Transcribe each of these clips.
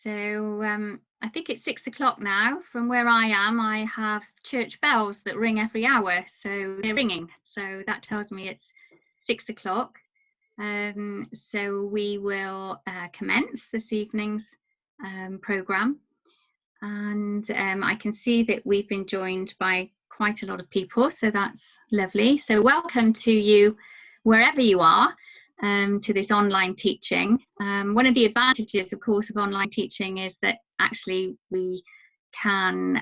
So I think it's 6 o'clock now. From where I am, I have church bells that ring every hour. So they're ringing. So that tells me it's 6 o'clock. So we will commence this evening's programme. And I can see that we've been joined by quite a lot of people. So that's lovely. So welcome to you wherever you are. To this online teaching. One of the advantages, of course, of online teaching is that actually we can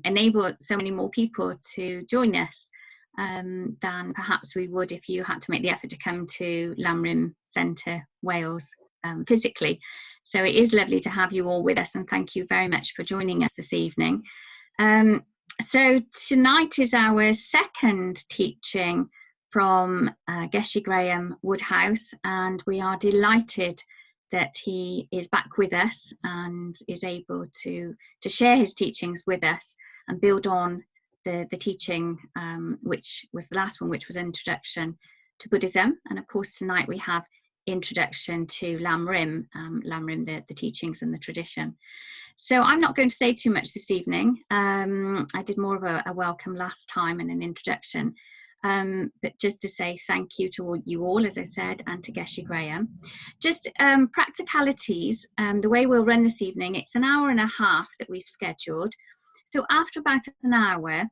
enable so many more people to join us than perhaps we would if you had to make the effort to come to Lamrim Centre, Wales, physically. So it is lovely to have you all with us, and thank you very much for joining us this evening. So tonight is our second teaching from Geshe Woodhouse, and we are delighted that he is back with us and is able to share his teachings with us and build on the teaching which was the last one, which was Introduction to Buddhism. And of course tonight we have Introduction to Lamrim, the teachings and the tradition. So I'm not going to say too much this evening. I did more of a welcome last time and an introduction. But just to say thank you to you all, as I said, and to Geshe Graham. Just practicalities, the way we'll run this evening, it's an hour and a half that we've scheduled. So after about an hour,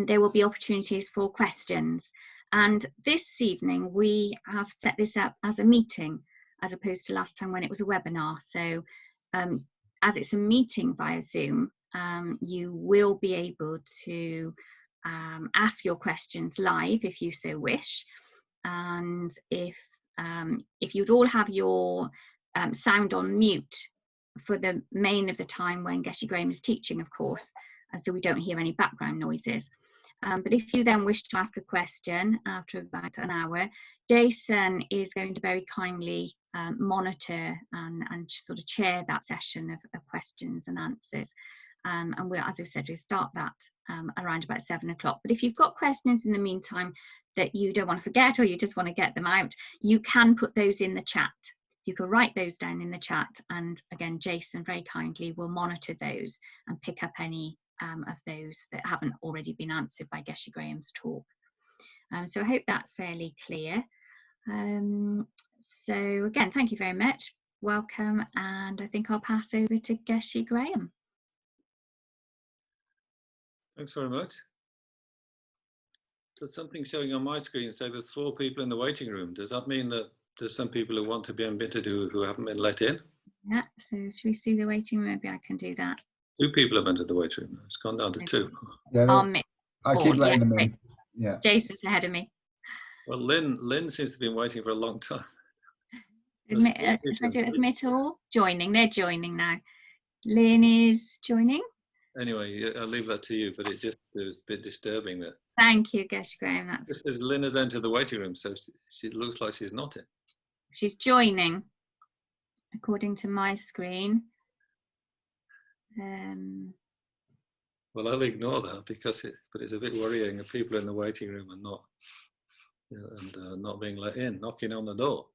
there will be opportunities for questions. And this evening, we have set this up as a meeting, as opposed to last time when it was a webinar. So as it's a meeting via Zoom, you will be able to ask your questions live if you so wish, and if you'd all have your sound on mute for the main of the time when Geshe Graham is teaching, of course, so we don't hear any background noises. But if you then wish to ask a question after about an hour, Jason is going to very kindly monitor and sort of chair that session of questions and answers. And we'll, as I said, we'll start that around about 7 o'clock. But if you've got questions in the meantime that you don't want to forget, or you just want to get them out, you can put those in the chat. You can write those down in the chat, and again, Jason very kindly will monitor those and pick up any of those that haven't already been answered by Geshe Graham's talk. So I hope that's fairly clear. So again, thank you very much. Welcome, and I think I'll pass over to Geshe Graham. Thanks very much. There's something showing on my screen saying there's 4 people in the waiting room. Does that mean that there's some people who want to be admitted who haven't been let in? Yeah, so should we see the waiting room? Maybe I can do that. 2 people have entered the waiting room. It's gone down to 2. Yeah, I keep letting them in. Yeah. Jason's ahead of me. Well, Lynn seems to have been waiting for a long time. If I do admit all, joining, they're joining now. Lynn is joining. Anyway, I'll leave that to you, but it was a bit disturbing that. Thank you, Geshe Graham. This says Lynn has entered the waiting room, so she looks like she's not in. She's joining, according to my screen. Well, I'll ignore that because it's a bit worrying if people are in the waiting room and not being let in, knocking on the door.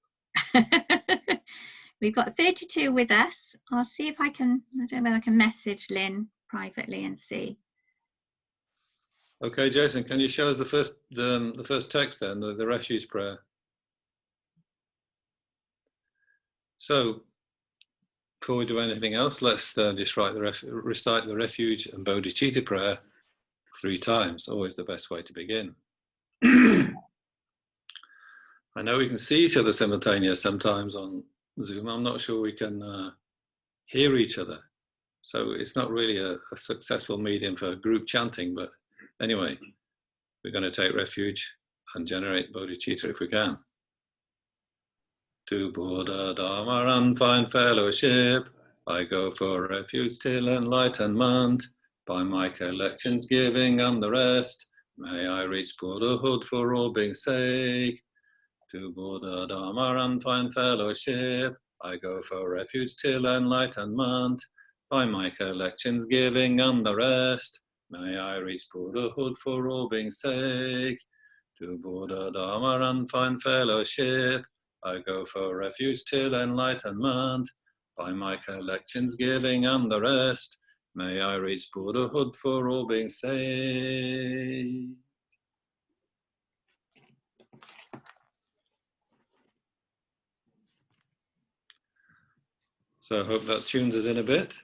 We've got 32 with us. I'll see if I don't know whether I can message Lynn privately and see. Okay, Jason, can you show us the first text then, the refuge prayer? So, before we do anything else, let's just recite the refuge and bodhicitta prayer 3 times. Always the best way to begin. I know we can see each other simultaneous sometimes on Zoom. I'm not sure we can hear each other. So it's not really a successful medium for group chanting, but anyway, we're going to take refuge and generate bodhicitta if we can. To Buddha, Dharma and find fellowship, I go for refuge till enlightenment. By my collections giving and the rest, may I reach Buddhahood for all being's sake. To Buddha, Dharma and find fellowship, I go for refuge till enlightenment. By my collections giving and the rest, may I reach Buddhahood for all being's sake. To Buddha, Dharma and find fellowship, I go for refuge till enlightenment. by my collections giving and the rest, may I reach Buddhahood for all being saved. So I hope that tunes us in a bit.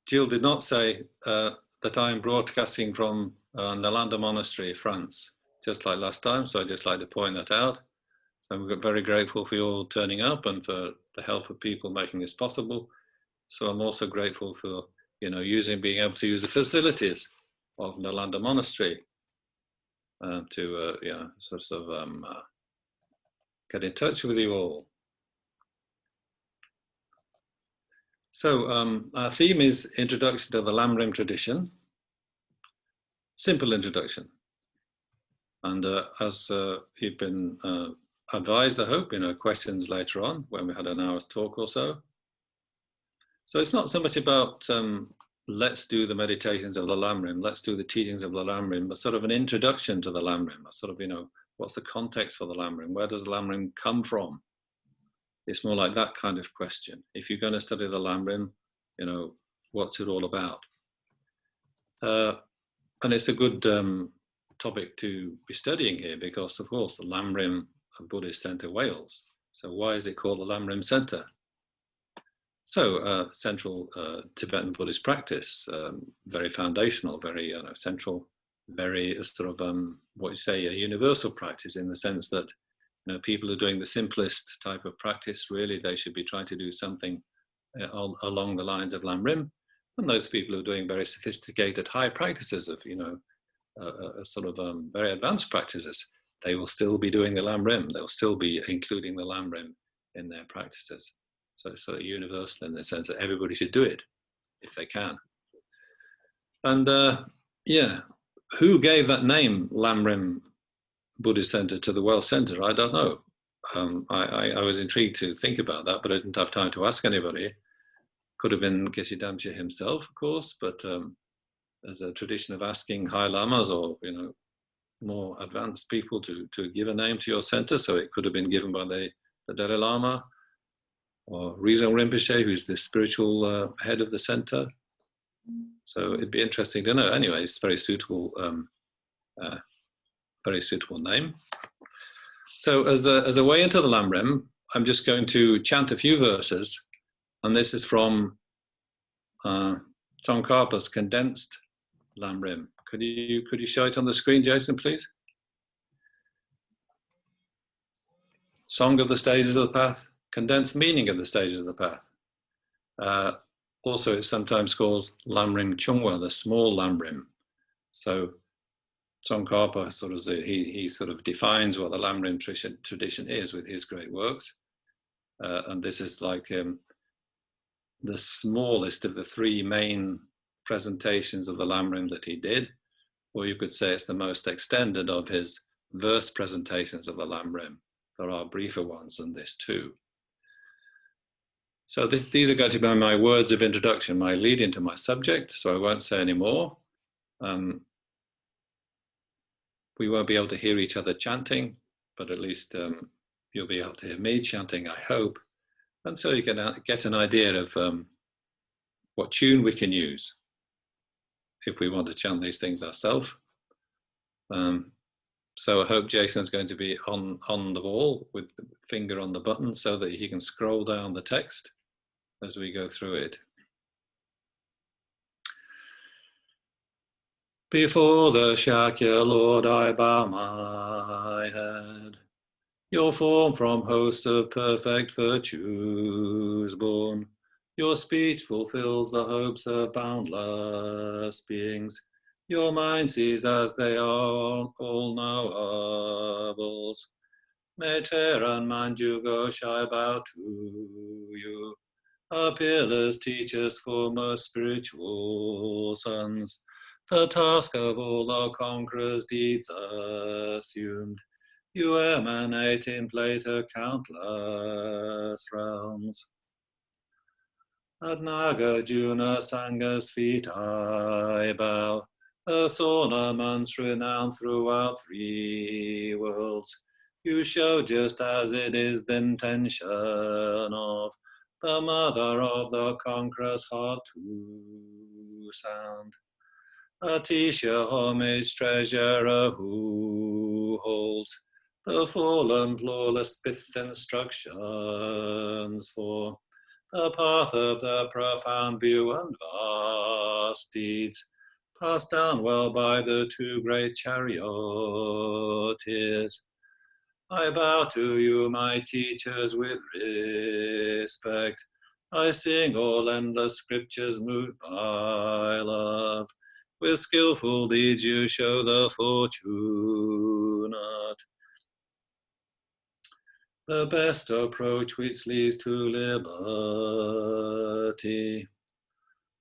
Jill did not say that I'm broadcasting from Nalanda Monastery, France, just like last time, so I'd just like to point that out. So I'm very grateful for you all turning up and for the help of people making this possible. So I'm also grateful for, you know, being able to use the facilities of Nalanda Monastery to get in touch with you all. So our theme is Introduction to the Lamrim Tradition. Simple introduction. And as you've been advised, I hope, you know, questions later on when we had an hour's talk or so. So it's not so much about let's do the meditations of the Lamrim, let's do the teachings of the Lamrim, but sort of an introduction to the Lamrim, a sort of, you know, what's the context for the Lamrim? Where does Lamrim come from? It's more like that kind of question. If you're going to study the Lamrim, you know, what's it all about? And it's a good topic to be studying here because, of course, the Lamrim Buddhist Centre Wales. So why is it called the Lamrim Centre? So central Tibetan Buddhist practice, very foundational, very central, very sort of what you say, a universal practice in the sense that, you know, people who are doing the simplest type of practice, really they should be trying to do something along the lines of Lamrim. And those people who are doing very sophisticated high practices of, you know, very advanced practices, they will still be doing the Lamrim. They'll still be including the Lamrim in their practices. So it's sort of universal in the sense that everybody should do it if they can. And yeah, who gave that name, Lamrim Buddhist Centre, to the Welsh Centre? I don't know. I was intrigued to think about that, but I didn't have time to ask anybody. Could have been Geshe himself, of course, but there's a tradition of asking high lamas or, you know, more advanced people to give a name to your centre. So it could have been given by the Dalai Lama or Rizal Rinpoche, who's the spiritual head of the centre. So it'd be interesting to know. Anyway, it's a very suitable name. So as a way into the Lamrim, I'm just going to chant a few verses, and this is from Tsongkhapa's condensed Lamrim. Could you show it on the screen, Jason, please? Song of the Stages of the Path, condensed meaning of the stages of the path. Also, it's sometimes called Lamrim Chungwa, the small Lamrim. So Tsongkhapa he sort of defines what the Lamrim tradition is with his great works. And this is like the smallest of the three main presentations of the Lamrim that he did, or you could say it's the most extended of his verse presentations of the Lamrim. There are briefer ones than this too. So these are going to be my words of introduction, my lead into my subject, so I won't say any more. We won't be able to hear each other chanting, but at least you'll be able to hear me chanting, I hope. And so you can get an idea of what tune we can use if we want to chant these things ourselves. So I hope Jason's going to be on the ball with the finger on the button so that he can scroll down the text as we go through it. Before the Shakya Lord I bow my head. Your form from host of perfect virtues born. Your speech fulfills the hopes of boundless beings. Your mind sees as they are all knowables. Meter and Manju Ghosh I bow to you. Our peerless teachers, foremost spiritual sons. The task of all our conquerors' deeds assumed. You emanate in Plato countless realms. At Nagarjuna Sanga's feet I bow. Earth's ornaments renowned throughout 3 worlds. You show just as it is the intention of the mother of the conqueror's heart to sound. A teacher, homage, treasurer who holds the fallen, flawless pith instructions for the path of the profound view and vast deeds, passed down well by the 2 great charioteers. I bow to you, my teachers, with respect. I sing all endless scriptures moved by love. With skillful deeds you show the fortunate the best approach which leads to liberty.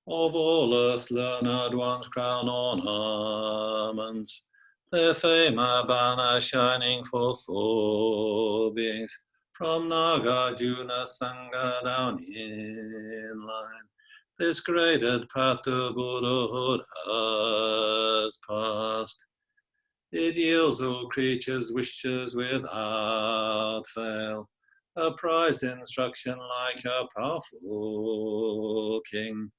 Of all us learned ones crown ornaments, their fame a banner shining forth for beings from Nagarjuna Sangha down in line. This graded path to Buddhahood has passed. It yields all creatures' wishes without fail, a prized instruction like a powerful king,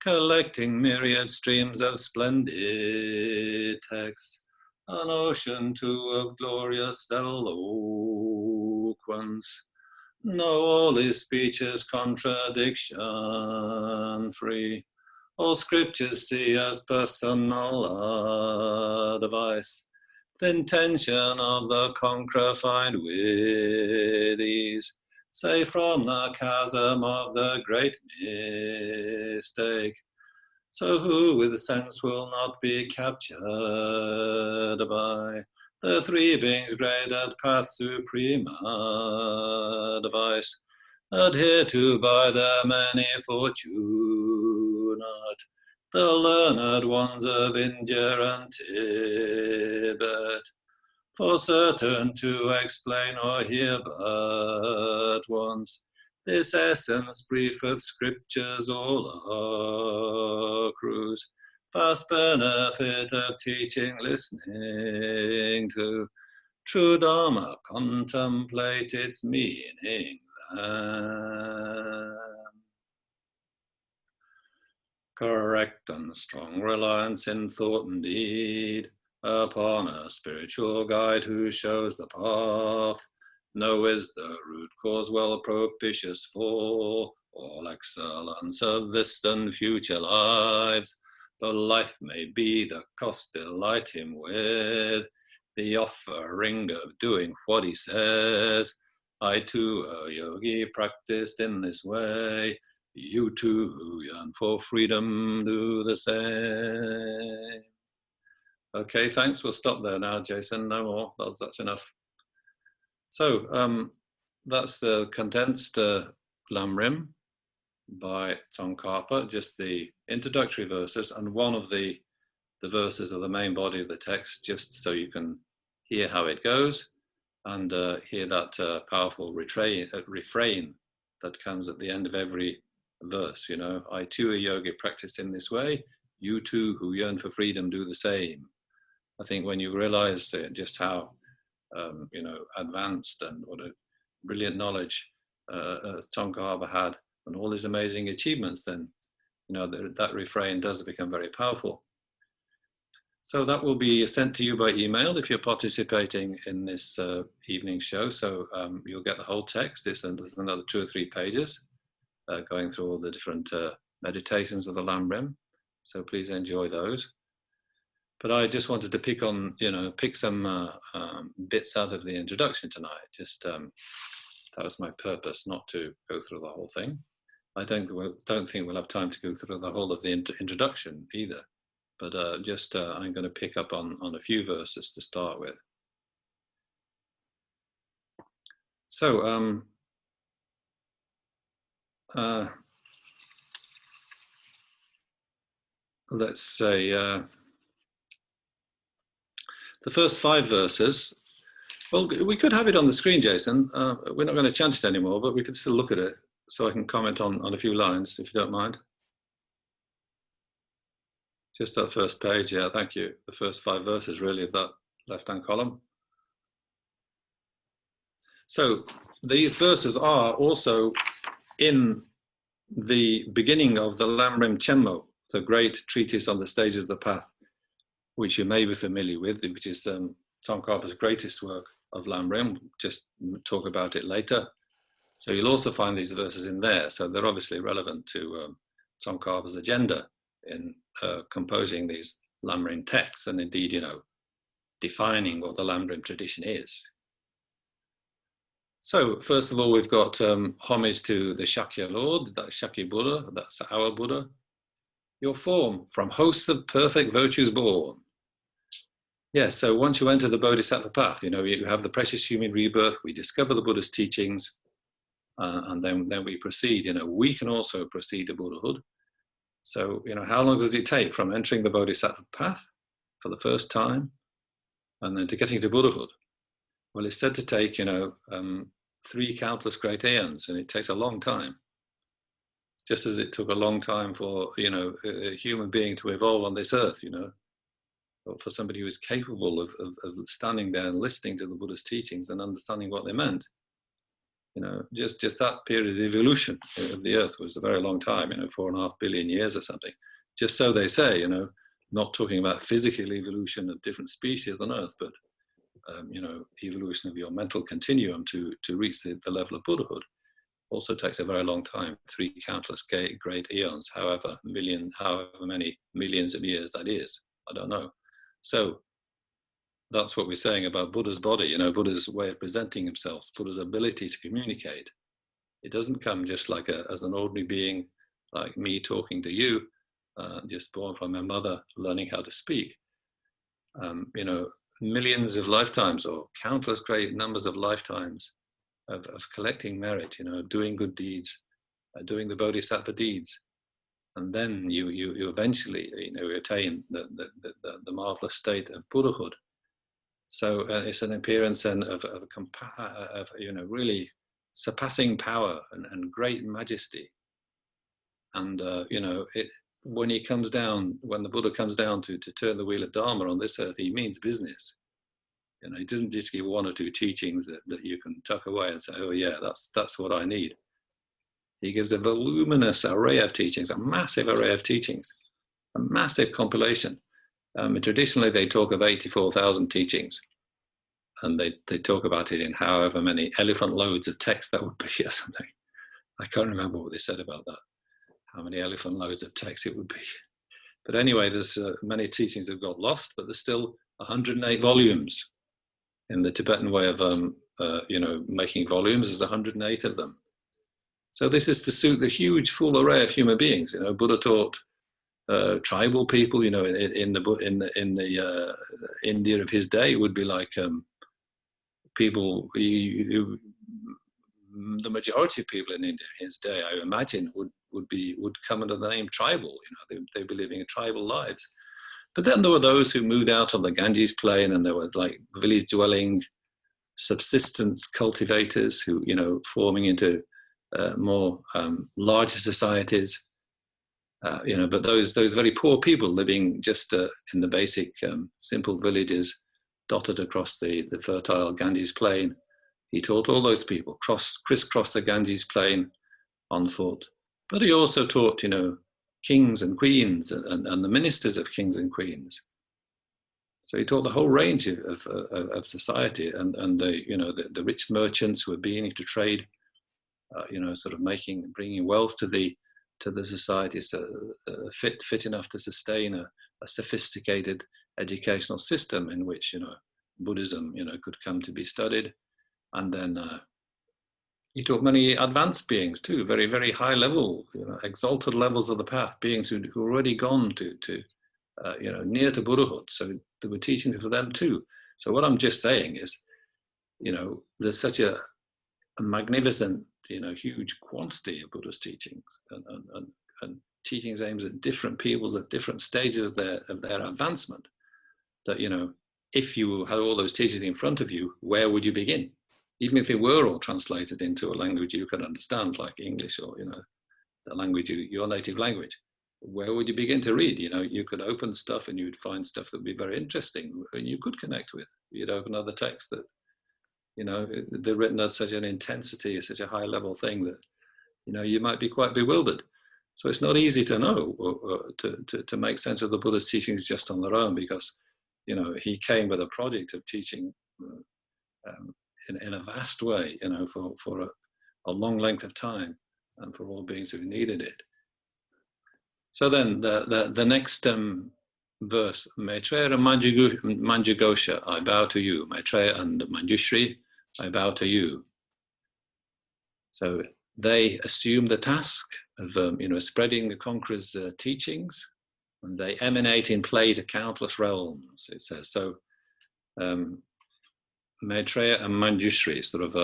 collecting myriad streams of splendid texts, an ocean too of glorious eloquence. No, all his speech is contradiction free. All scriptures see as personal advice. The intention of the conqueror find with ease, safe from the chasm of the great mistake. So who with sense will not be captured by the 3 beings graded path supreme advice, adhered to by the many fortunate, the learned ones of India and Tibet, for certain to explain or hear but once this essence brief of scriptures all accrues, vast benefit of teaching, listening to true Dharma, contemplate its meaning then. Correct and strong reliance in thought and deed upon a spiritual guide who shows the path. No is the root cause well propitious for all excellence of this and future lives. Though life may be the cost, delight him with the offering of doing what he says. I too, a yogi, practiced in this way. You too, who yearn for freedom, do the same. Okay, thanks. We'll stop there now, Jason. No more. That's enough. So that's the condensed Lamrim by Tsongkhapa, just the introductory verses and one of the verses of the main body of the text, just so you can hear how it goes and hear that powerful refrain that comes at the end of every verse. You know, I too, a yogi, practiced in this way. You too, who yearn for freedom, do the same. I think when you realize just how you know, advanced and what a brilliant knowledge Tsongkhapa had and all his amazing achievements, then you know that refrain does become very powerful. So that will be sent to you by email if you're participating in this evening show. So you'll get the whole text. There's another 2 or 3 pages going through all the different meditations of the Lamrim. So please enjoy those. But I just wanted to pick some bits out of the introduction tonight. Just that was my purpose, not to go through the whole thing. I don't think we'll have time to go through the whole of the introduction either. But I'm going to pick up on a few verses to start with. So let's say the first 5 verses. Well, we could have it on the screen, Jason. We're not going to chant it anymore, but we could still look at it so I can comment on a few lines, if you don't mind. Just that first page, yeah, thank you. The first 5 verses, really, of that left-hand column. So these verses are also in the beginning of the Lamrim Chenmo, the great treatise on the stages of the path, which you may be familiar with, which is Tsongkhapa's greatest work of Lamrim. Just talk about it later. So you'll also find these verses in there. So they're obviously relevant to Tsongkhapa's agenda in composing these Lamrim texts, and indeed, you know, defining what the Lamrim tradition is. So first of all, we've got homage to the Shakya Lord, that's Shakya Buddha, that's our Buddha. Your form, from hosts of perfect virtues born. Yes, so once you enter the Bodhisattva path, you know, you have the precious human rebirth, we discover the Buddha's teachings, and then we proceed. You know, we can also proceed to Buddhahood. So, you know, how long does it take from entering the Bodhisattva path for the first time and then to getting to Buddhahood? Well, it's said to take, you know, 3 countless great aeons, and it takes a long time. Just as it took a long time for, you know, a human being to evolve on this earth, you know, or for somebody who is capable of standing there and listening to the Buddha's teachings and understanding what they meant. You know, just that period of evolution of the earth was a very long time, you know, 4.5 billion years or something. Just so they say, you know, not talking about physical evolution of different species on earth, but, you know, evolution of your mental continuum to reach the level of Buddhahood also takes a very long time, 3 countless great eons, however many millions of years that is, I don't know. So that's what we're saying about Buddha's body, you know, Buddha's way of presenting himself, Buddha's ability to communicate. It doesn't come just like as an ordinary being, like me talking to you, just born from my mother, learning how to speak. You know, millions of lifetimes or countless great numbers of lifetimes of collecting merit, you know, doing good deeds, doing the Bodhisattva deeds. And then you eventually, you know, attain the marvelous state of Buddhahood. So it's an appearance then of you know, really surpassing power and great majesty. And you know, when the Buddha comes down to turn the wheel of Dharma on this earth, he means business. You know, he doesn't just give 1 or 2 teachings that you can tuck away and say, oh yeah, that's what I need. He gives a voluminous array of teachings, a massive array of teachings, a massive compilation. Traditionally, they talk of 84,000 teachings, and they talk about it in however many elephant loads of text that would be or something. I can't remember what they said about that, how many elephant loads of text it would be. But anyway, there's many teachings that got lost, but there's still 108 volumes. In the Tibetan way of you know, making volumes, there's 108 of them. So this is to suit the huge full array of human beings. You know, Buddha taught tribal people. You know, in the India of his day, it would be like people. The majority of people in India in his day, I imagine, would come under the name tribal. You know, they'd be living tribal lives. But then there were those who moved out on the Ganges plain, and there were like village dwelling subsistence cultivators who, you know, forming into more larger societies, you know, but those very poor people living just in the basic simple villages dotted across the fertile Ganges plain. He taught all those people crisscross the Ganges plain on foot. But he also taught, you know, kings and queens and the ministers of kings and queens. So he taught the whole range of society and the, you know, the rich merchants who were beginning to trade, you know, sort of bringing wealth to the society, so fit enough to sustain a sophisticated educational system in which, you know, Buddhism, you know, could come to be studied. And then he taught many advanced beings too, very, very high level, you know, exalted levels of the path, beings who already gone to you know, near to Buddhahood. So there were teachings for them too. So what I'm just saying is, you know, there's such a magnificent, you know, huge quantity of Buddha's teachings and teachings aims at different peoples at different stages of their advancement, that, you know, if you had all those teachings in front of you, where would you begin? Even if they were all translated into a language you could understand, like English or, you know, the language, your native language. where would you begin to read? You know, you could open stuff and you would find stuff that would be very interesting and you could connect with. You'd open other texts that, you know, they're written at such an intensity, such a high level thing that, you know, you might be quite bewildered. So it's not easy to know or to make sense of the Buddha's teachings just on their own, because, you know, he came with a project of teaching in a vast way, you know, for a long length of time and for all beings who needed it. So then the next verse, Maitreya and Manjughosha, I bow to you. Maitreya and Manjushri, I bow to you. So they assume the task of you know, spreading the conqueror's teachings, and they emanate in play to countless realms, it says. So Maitreya and Manjushri, sort of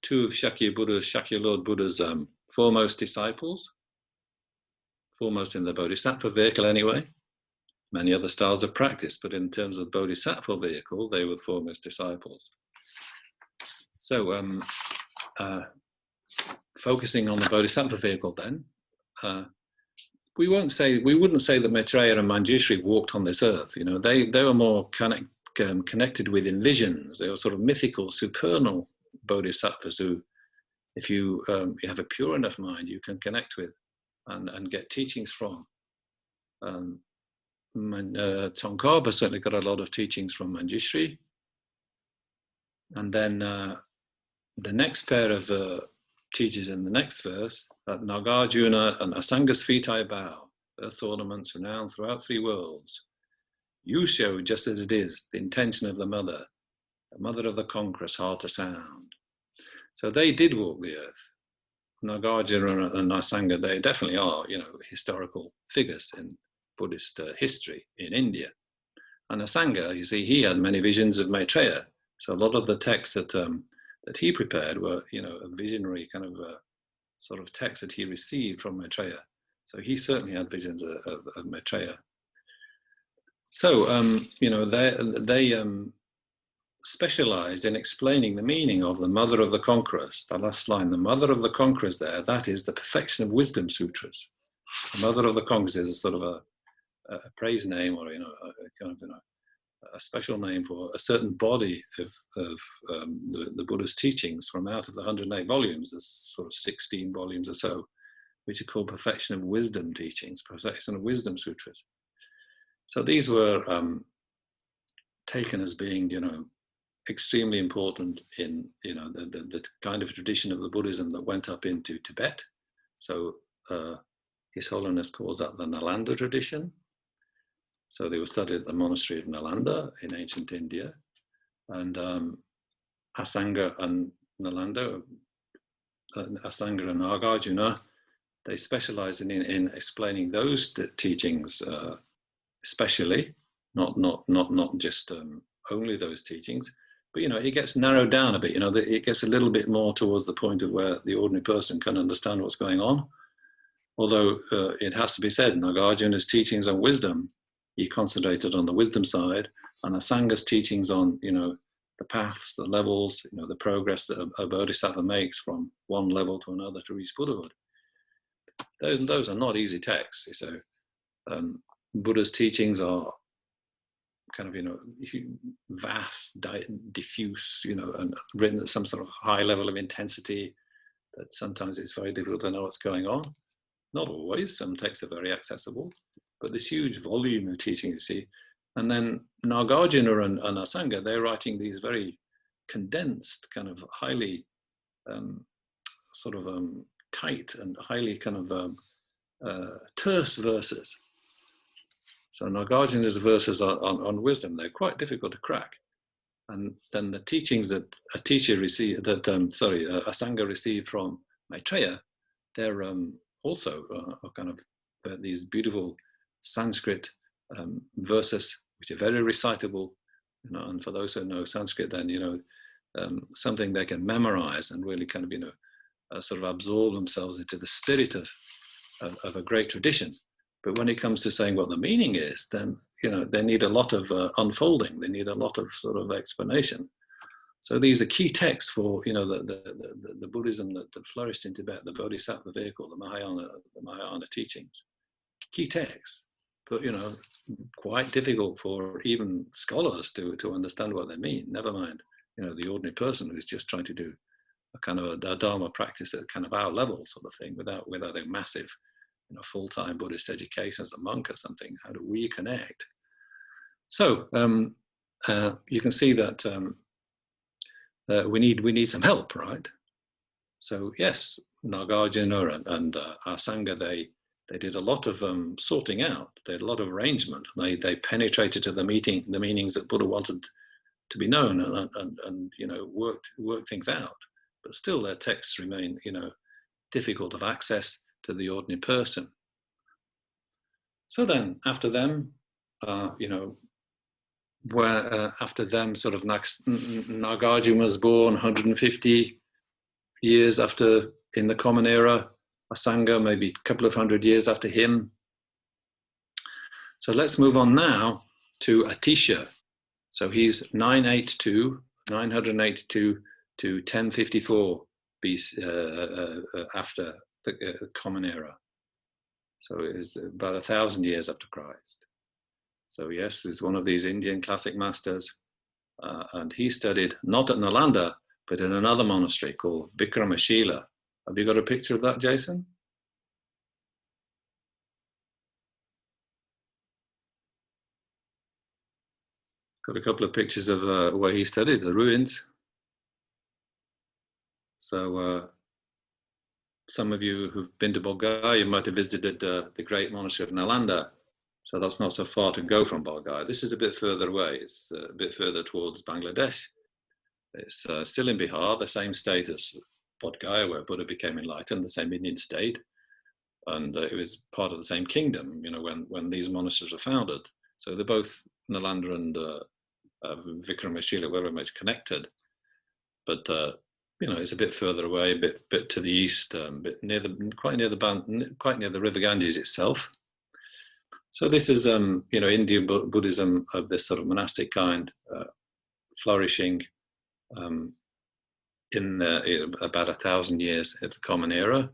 two of Shakya Lord Buddha's foremost disciples, foremost in the Bodhisattva vehicle anyway. Many other styles of practice, but in terms of Bodhisattva vehicle, they were foremost disciples. So focusing on the Bodhisattva vehicle then, we wouldn't say that Maitreya and Manjushri walked on this earth. You know, they were more connected with visions. They were sort of mythical, supernal bodhisattvas who, if you have a pure enough mind, you can connect with and get teachings from. Tsongkhapa certainly got a lot of teachings from Manjushri. And then the next pair of teaches in the next verse, at Nagarjuna and Asanga's feet I bow, earth's ornaments renowned throughout 3 worlds. You show just as it is the intention of the mother of the conqueror's heart to sound. So they did walk the earth. Nagarjuna and Asanga, they definitely are, you know, historical figures in Buddhist history in India. And Asanga, you see, he had many visions of Maitreya. So a lot of the texts that he prepared were, you know, a visionary kind of sort of text that he received from Maitreya. So he certainly had visions of Maitreya. So, you know, they specialized in explaining the meaning of the Mother of the Conquerors. The last line, the Mother of the Conquerors there, that is the Perfection of Wisdom Sutras. The Mother of the Conquerors is a sort of a praise name, or, you know, a kind of, you know, a special name for a certain body of the Buddha's teachings from out of the 108 volumes. There's sort of 16 volumes or so, which are called Perfection of Wisdom teachings, Perfection of Wisdom Sutras. So these were taken as being, you know, extremely important in, you know, the kind of tradition of the Buddhism that went up into Tibet. So His Holiness calls that the Nalanda tradition. So they were studied at the monastery of Nalanda in ancient India, and Asanga and Nalanda, Asanga and Nagarjuna, they specialized in explaining those teachings, especially, not just only those teachings, but, you know, it gets narrowed down a bit. You know, it gets a little bit more towards the point of where the ordinary person can understand what's going on. Although it has to be said, Nagarjuna's teachings on wisdom, he concentrated on the wisdom side, and Asanga's teachings on, you know, the paths, the levels, you know, the progress that a bodhisattva makes from one level to another to reach Buddhahood. Those are not easy texts. So Buddha's teachings are kind of, you know, vast, diffuse, you know, and written at some sort of high level of intensity that sometimes it's very difficult to know what's going on. Not always, some texts are very accessible, but this huge volume of teaching, you see. And then Nagarjuna and Asanga, they're writing these very condensed, kind of highly tight and highly kind of terse verses. So Nagarjuna's verses on wisdom, they're quite difficult to crack. And then the teachings that Asanga received from Maitreya, they're also are kind of these beautiful Sanskrit verses, which are very recitable, you know, and for those who know Sanskrit, then, you know, something they can memorize and really kind of, you know, sort of absorb themselves into the spirit of a great tradition. But when it comes to saying what the meaning is, then, you know, they need a lot of unfolding. They need a lot of sort of explanation. So these are key texts for, you know, the Buddhism that flourished in Tibet, the Bodhisattva vehicle, the Mahayana teachings. key texts, but quite difficult for even scholars to understand what they mean. Never mind, the ordinary person who's just trying to do a kind of a Dharma practice at kind of our level sort of thing, without a massive, full-time Buddhist education as a monk or something. How do we connect? So you can see that we need some help, right? So yes, Nagarjuna and our Sangha, they did a lot of sorting out. They had a lot of arrangement. They penetrated to the meanings that Buddha wanted to be known, and worked things out. But still, their texts remain difficult of access to the ordinary person. So then, after them, after them, sort of Nagarjuna was born 150 years after, in the Common Era. Asanga maybe a couple of 100 years after him. So let's move on now to Atisha. So he's 982 to 1054 BC, after the Common Era. So it is about 1,000 years after Christ. So yes, he's one of these Indian classic masters, and he studied not at Nalanda, but in another monastery called Vikramashila. Have you got a picture of that, Jason? Got a couple of pictures of where he studied, the ruins. So some of you who've been to Bulgaria, you might have visited the great monastery of Nalanda. So that's not so far to go from Bulgaria. This is a bit further away. It's a bit further towards Bangladesh. It's still in Bihar, the same state as Bodh Gaya, where Buddha became enlightened, the same Indian state. And it was part of the same kingdom, when these monasteries were founded. So they're both, Nalanda and Vikramashila, were very much connected. But it's a bit further away, a bit to the east, quite near the River Ganges itself. So this is Indian Buddhism of this sort of monastic kind, flourishing in about 1,000 years at the Common Era.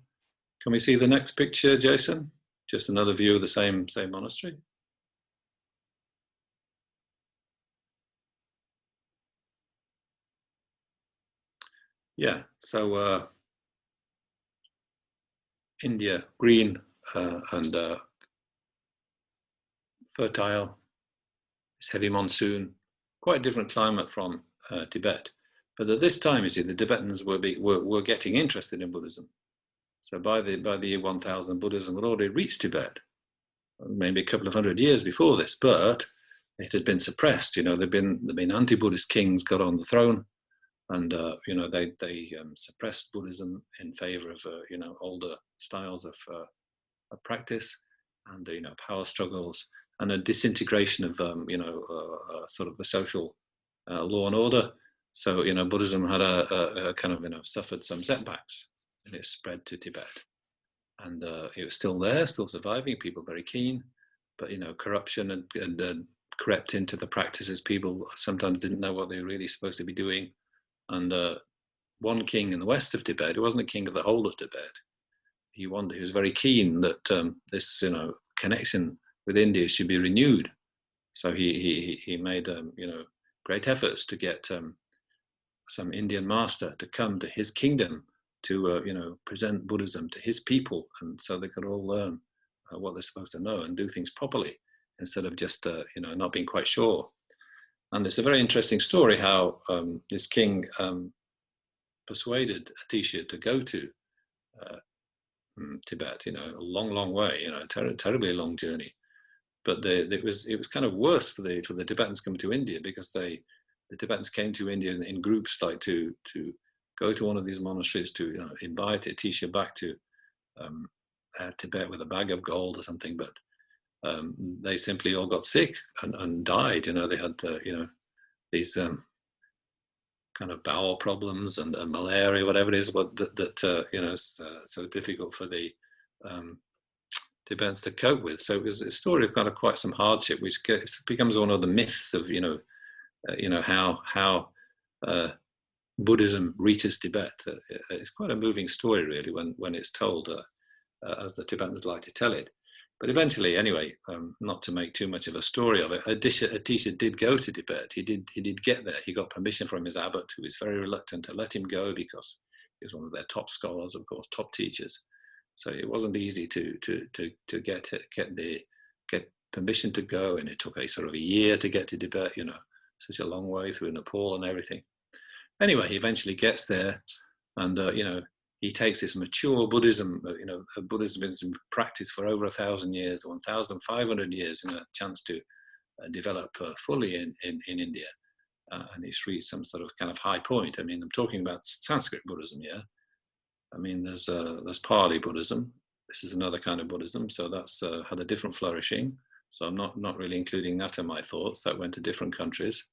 Can we see the next picture, Jason? Just another view of the same monastery. Yeah, so India, green and fertile. It's heavy monsoon, quite a different climate from Tibet. But at this time, you see, the Tibetans were getting interested in Buddhism. So by the year 1000, Buddhism had already reached Tibet, maybe a couple of 100 years before this, but it had been suppressed. There'd been anti-Buddhist kings got on the throne, and they suppressed Buddhism in favor of older styles of practice, and power struggles, and a disintegration of sort of the social law and order. So Buddhism had a kind of suffered some setbacks, and it spread to Tibet, and it was still there, still surviving. People very keen, but corruption and crept into the practices. People sometimes didn't know what they were really supposed to be doing. And one king in the west of Tibet, who wasn't a king of the whole of Tibet, he was very keen that this connection with India should be renewed. So he made great efforts to get some Indian master to come to his kingdom to present Buddhism to his people, and so they could all learn what they're supposed to know and do things properly, instead of just not being quite sure. And it's a very interesting story how this king persuaded Atisha to go to Tibet. A long way, terribly long journey. But it was kind of worse for the Tibetans coming to India, because the Tibetans came to India in groups, like to go to one of these monasteries to invite Atisha back to Tibet with a bag of gold or something. But they simply all got sick and died. They had these kind of bowel problems and malaria, whatever it is, so difficult for the Tibetans to cope with. So it was a story of kind of quite some hardship, which becomes one of the myths of how Buddhism reaches Tibet. It's quite a moving story, really, when it's told, as the Tibetans like to tell it. But eventually, anyway, not to make too much of a story of it, Atisha did go to Tibet. He did get there. He got permission from his abbot, who was very reluctant to let him go because he was one of their top scholars, of course, top teachers. So it wasn't easy to get permission to go, and it took a sort of a year to get to Tibet. You know, such a long way through Nepal and everything. Anyway, he eventually gets there, and you know, he takes this mature Buddhism. You know, Buddhism has been practiced for over 1,000 years, 1,500 years, and a chance to develop fully in India, and it's reached some sort of kind of high point. I mean, I'm talking about Sanskrit Buddhism, yeah. I mean, there's Pali Buddhism. This is another kind of Buddhism, so that's had a different flourishing. So I'm not really including that in my thoughts. That went to different countries.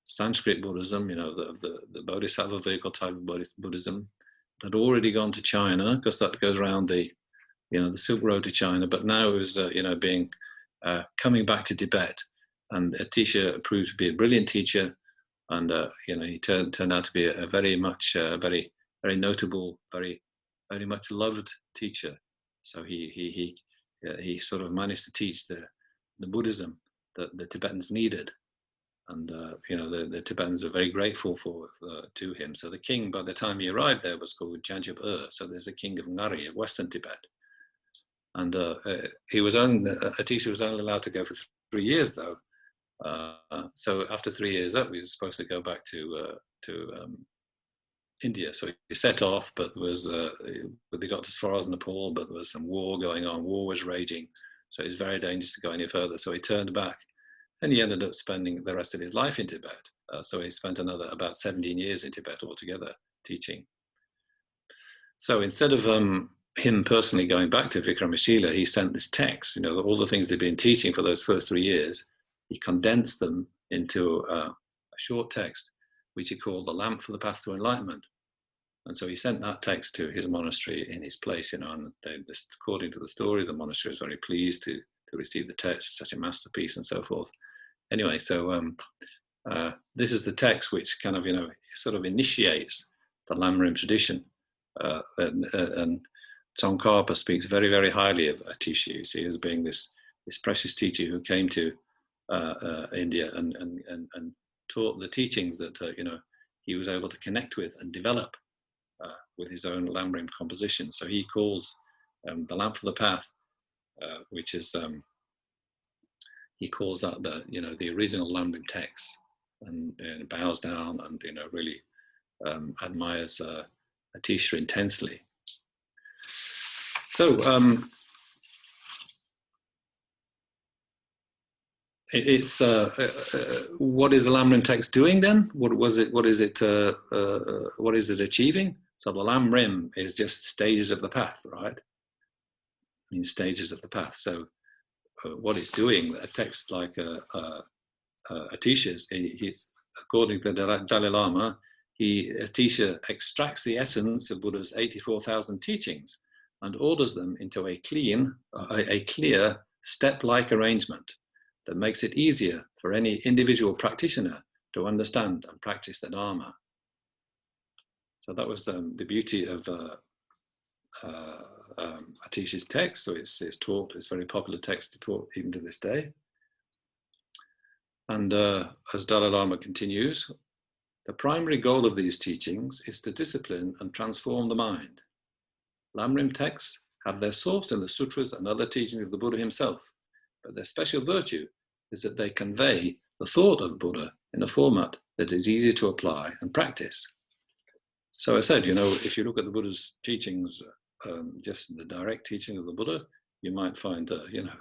Sanskrit Buddhism, you know, the Bodhisattva vehicle type of Buddhism, had already gone to China because that goes around the Silk Road to China. But now it was, you know, coming back to Tibet, and Atisha proved to be a brilliant teacher, and you know, he turned out to be a very much very notable, very much loved teacher. So he sort of managed to teach the Buddhism that the Tibetans needed, and you know, the Tibetans are very grateful to him. So the king, by the time he arrived there, was called Jajab. So there's a king of Ngari of Western Tibet, and Atisha was only allowed to go for 3 years though. So after 3 years up, he was supposed to go back to India. So he set off, but they got as far as Nepal, but there was some war going on. War was raging, so it was very dangerous to go any further. So he turned back, and he ended up spending the rest of his life in Tibet. So he spent another about 17 years in Tibet altogether teaching. So instead of him personally going back to Vikramashila, he sent this text. You know, all the things they'd been teaching for those first 3 years, he condensed them into a short text, which he called The Lamp for the Path to Enlightenment. And so he sent that text to his monastery in his place, you know, and according to the story, the monastery was very pleased to receive the text, such a masterpiece and so forth. Anyway, so this is the text which kind of, you know, sort of initiates the Lamrim tradition. And Tsongkhapa speaks very, very highly of Atisha, you see, as being this precious teacher who came to India and taught the teachings that, you know, he was able to connect with and develop with his own Lamrim composition. So he calls the Lamp for the Path, which is, he calls that the original Lamrim text, and bows down and, you know, really admires Atisha intensely. So it's what is the Lamrim text doing then? What is it achieving? So the Lamrim is just stages of the path, right? I mean, stages of the path. So what it's doing, a text like Atisha's, he's, according to the Dalai Lama, Atisha extracts the essence of Buddha's 84,000 teachings and orders them into a clear step-like arrangement that makes it easier for any individual practitioner to understand and practice the Dharma. So that was the beauty of Atisha's text. So it's taught, it's a very popular text to taught even to this day. And as Dalai Lama continues, the primary goal of these teachings is to discipline and transform the mind. Lamrim texts have their source in the sutras and other teachings of the Buddha himself, but their special virtue is that they convey the thought of Buddha in a format that is easy to apply and practice. So I said, you know, if you look at the Buddha's teachings, just the direct teaching of the Buddha, you might find, you know,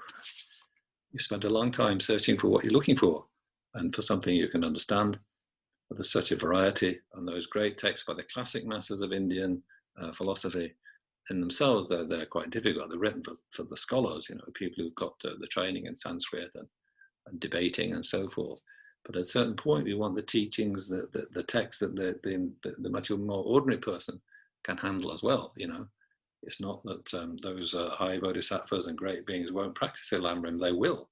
you spend a long time searching for what you're looking for and for something you can understand. But there's such a variety, and those great texts by the classic masters of Indian philosophy in themselves, they're quite difficult. They're written for the scholars, you know, people who've got the training in Sanskrit and debating and so forth. But at a certain point, we want the teachings, the text that the much more ordinary person can handle as well. You know, it's not that those high bodhisattvas and great beings won't practice their Lamrim; they will.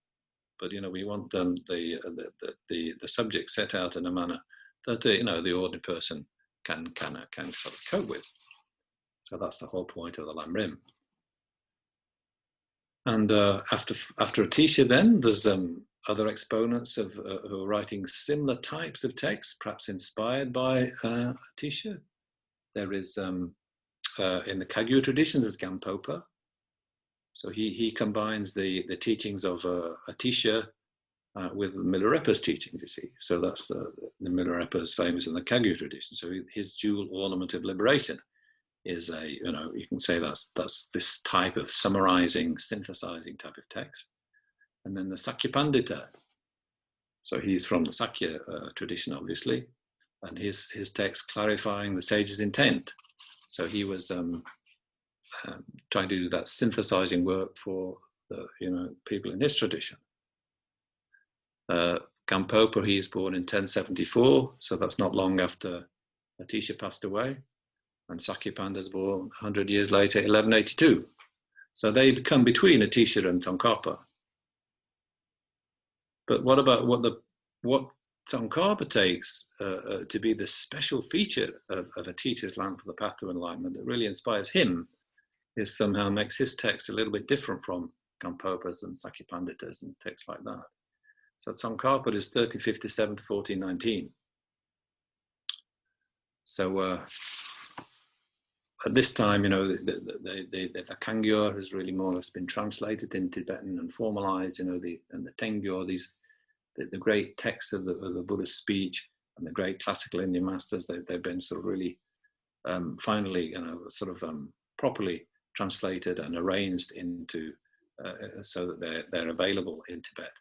But you know, we want them the subject set out in a manner that you know, the ordinary person can sort of cope with. So that's the whole point of the Lamrim. And after Atisha, then there's other exponents of who are writing similar types of texts, perhaps inspired by Atisha. There is in the Kagyu tradition, there's Gampopa. So he combines the teachings of Atisha with Milarepa's teachings, you see. So that's the Milarepa is famous in the Kagyu tradition. So his jewel ornament of liberation is a, you can say that's this type of summarizing, synthesizing type of text. And then the Sakya Pandita. So he's from the Sakya tradition, obviously, and his text clarifying the sage's intent. So he was trying to do that synthesizing work for the people in his tradition. Gampopa, he's born in 1074, so that's not long after Atisha passed away. And Sakyapanda is born 100 years later, 1182. So they come between Atisha and Tsongkhapa. But what about what Tsongkhapa takes to be the special feature of Atisha's Lamp for the Path to Enlightenment that really inspires him, is somehow makes his text a little bit different from Gampopa's and Sakyapandita's and texts like that. So Tsongkhapa is 1357 to 1419. So at this time, the Kangyur has really more or less been translated in Tibetan and formalized. And the Tengyur, the great texts of the Buddhist speech and the great classical Indian masters, they've been sort of really finally, properly translated and arranged into so that they're available in Tibet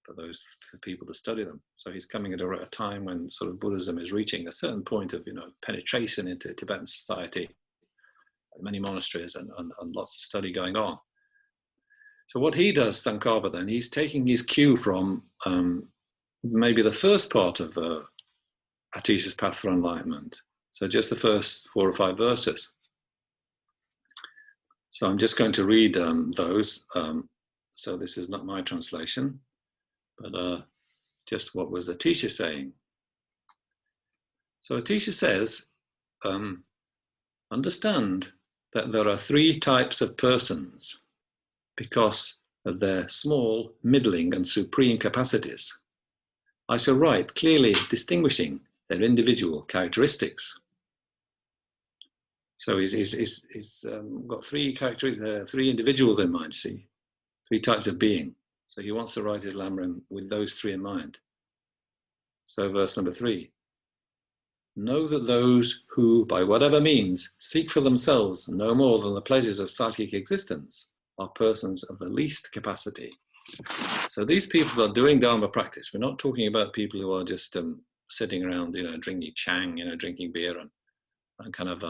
for people to study them. So he's coming at a time when sort of Buddhism is reaching a certain point of penetration into Tibetan society, many monasteries and lots of study going on. So what he does, Tsongkhapa, then, he's taking his cue from maybe the first part of Atisha's Path for Enlightenment. So just the first 4 or 5 verses. So I'm just going to read those. So this is not my translation, but just what was Atisha saying. So Atisha says, understand that there are 3 types of persons because of their small, middling, and supreme capacities. I shall write clearly distinguishing their individual characteristics. So he's got 3 characteristics, 3 individuals in mind, see, 3 types of being. So he wants to write his Lamrim with those 3 in mind. So verse number 3. Know that those who, by whatever means, seek for themselves no more than the pleasures of psychic existence are persons of the least capacity. So these people are doing Dharma practice. We're not talking about people who are just sitting around, drinking chang, drinking beer and kind of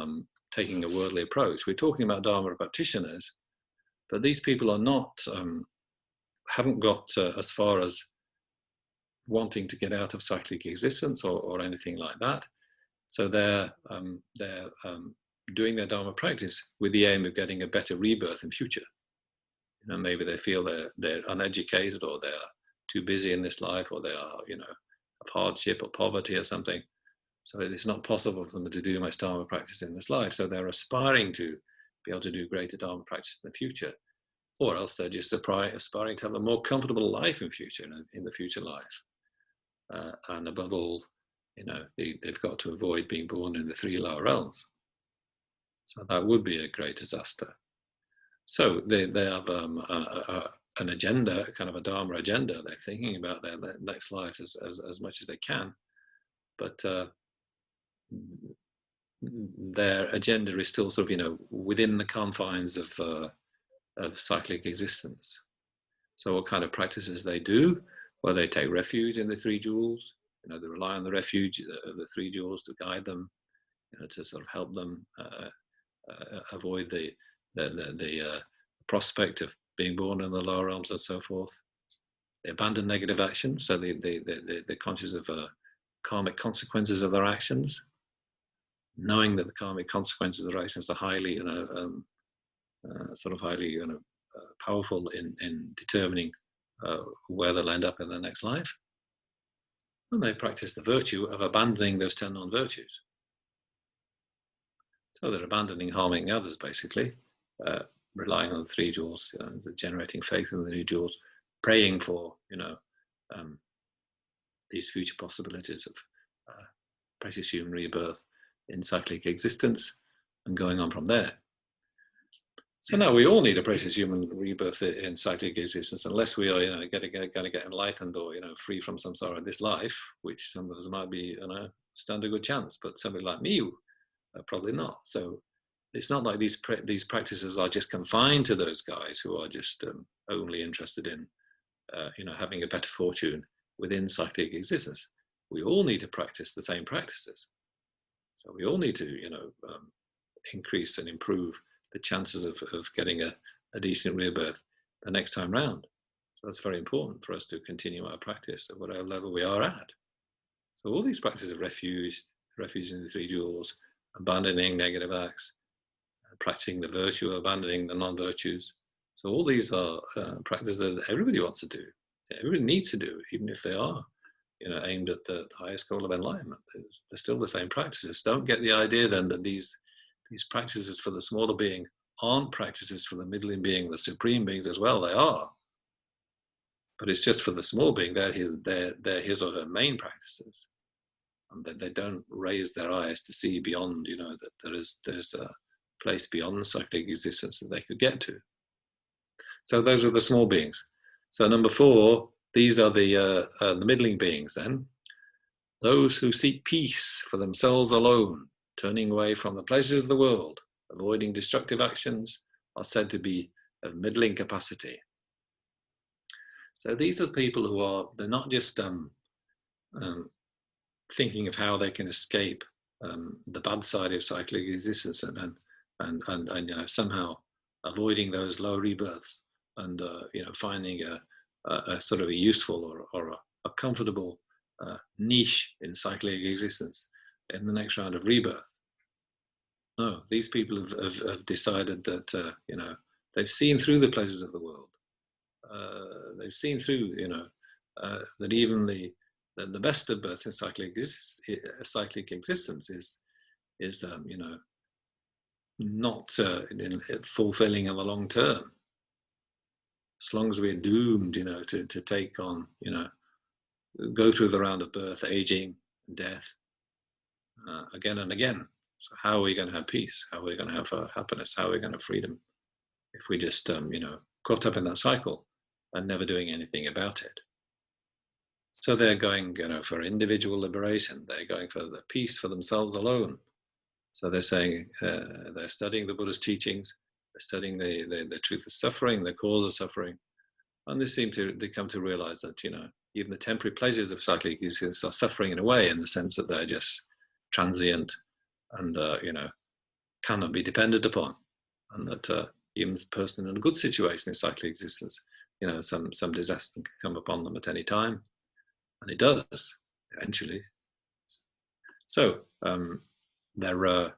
taking a worldly approach. We're talking about Dharma practitioners, but these people are not, haven't got as far as wanting to get out of cyclic existence or anything like that. So they're doing their Dharma practice with the aim of getting a better rebirth in future. Maybe they feel they're uneducated, or they're too busy in this life, or they are, of hardship or poverty or something. So it's not possible for them to do much Dharma practice in this life. So they're aspiring to be able to do greater Dharma practice in the future, or else they're just aspiring to have a more comfortable life in future, in the future life. And above all, they've got to avoid being born in the 3 lower realms. So that would be a great disaster. So they have an agenda, kind of a Dharma agenda. They're thinking about their next life as much as they can, but their agenda is still sort of within the confines of cyclic existence. So what kind of practices they do? Well, they take refuge in the 3 jewels. They rely on the refuge of the 3 jewels to guide them, to sort of help them avoid the prospect of being born in the lower realms and so forth. They abandon negative actions, so they're conscious of karmic consequences of their actions, knowing that the karmic consequences of their actions are highly, highly powerful in determining where they'll end up in their next life. And they practice the virtue of abandoning those 10 non-virtues. So they're abandoning harming others, basically, relying on the three jewels, the generating faith in the three jewels, praying for, these future possibilities of precious human rebirth in cyclic existence, and going on from there. So now we all need a precious human rebirth in cyclic existence, unless we are, going to get enlightened or, free from some sorrow in this life, which some of us might be, stand a good chance, but somebody like me, probably not. So it's not like these practices are just confined to those guys who are just only interested in, having a better fortune within cyclic existence. We all need to practice the same practices. So we all need to, increase and improve the chances of getting a decent rebirth the next time round. So that's very important for us to continue our practice at whatever level we are at. So all these practices of refuge in the three jewels, abandoning negative acts, practicing the virtue, abandoning the non-virtues. So all these are practices that everybody wants to do. Everybody needs to do, even if they are, aimed at the highest goal of enlightenment. They're still the same practices. Don't get the idea then that these practices for the smaller being aren't practices for the middling being, the supreme beings as well. They are, but it's just for the small being. They're his or her main practices, and that they don't raise their eyes to see beyond. That there's a place beyond cyclic existence that they could get to. So those are the small beings. So number 4, these are the middling beings. Then those who seek peace for themselves alone, turning away from the pleasures of the world, avoiding destructive actions, are said to be of middling capacity. So these are the people who they're not just thinking of how they can escape the bad side of cyclic existence and somehow avoiding those low rebirths and finding a sort of a useful or a comfortable niche in cyclic existence in the next round of rebirth. No, these people have decided that they've seen through the pleasures of the world. They've seen through that even the best of births in cyclic existence is not fulfilling in the long term. As long as we're doomed, to take on, go through the round of birth, aging, death, again and again. So how are we going to have peace? How are we going to have happiness? How are we going to have freedom if we just, caught up in that cycle and never doing anything about it? So they're going, for individual liberation. They're going for the peace for themselves alone. So they're saying they're studying the Buddha's teachings. They're studying the truth of suffering, the cause of suffering, and they come to realize that even the temporary pleasures of cyclic existence are suffering in a way, in the sense that they're just transient and cannot be depended upon, and that even a person in a good situation in cyclic existence, some disaster can come upon them at any time, and it does eventually. So they're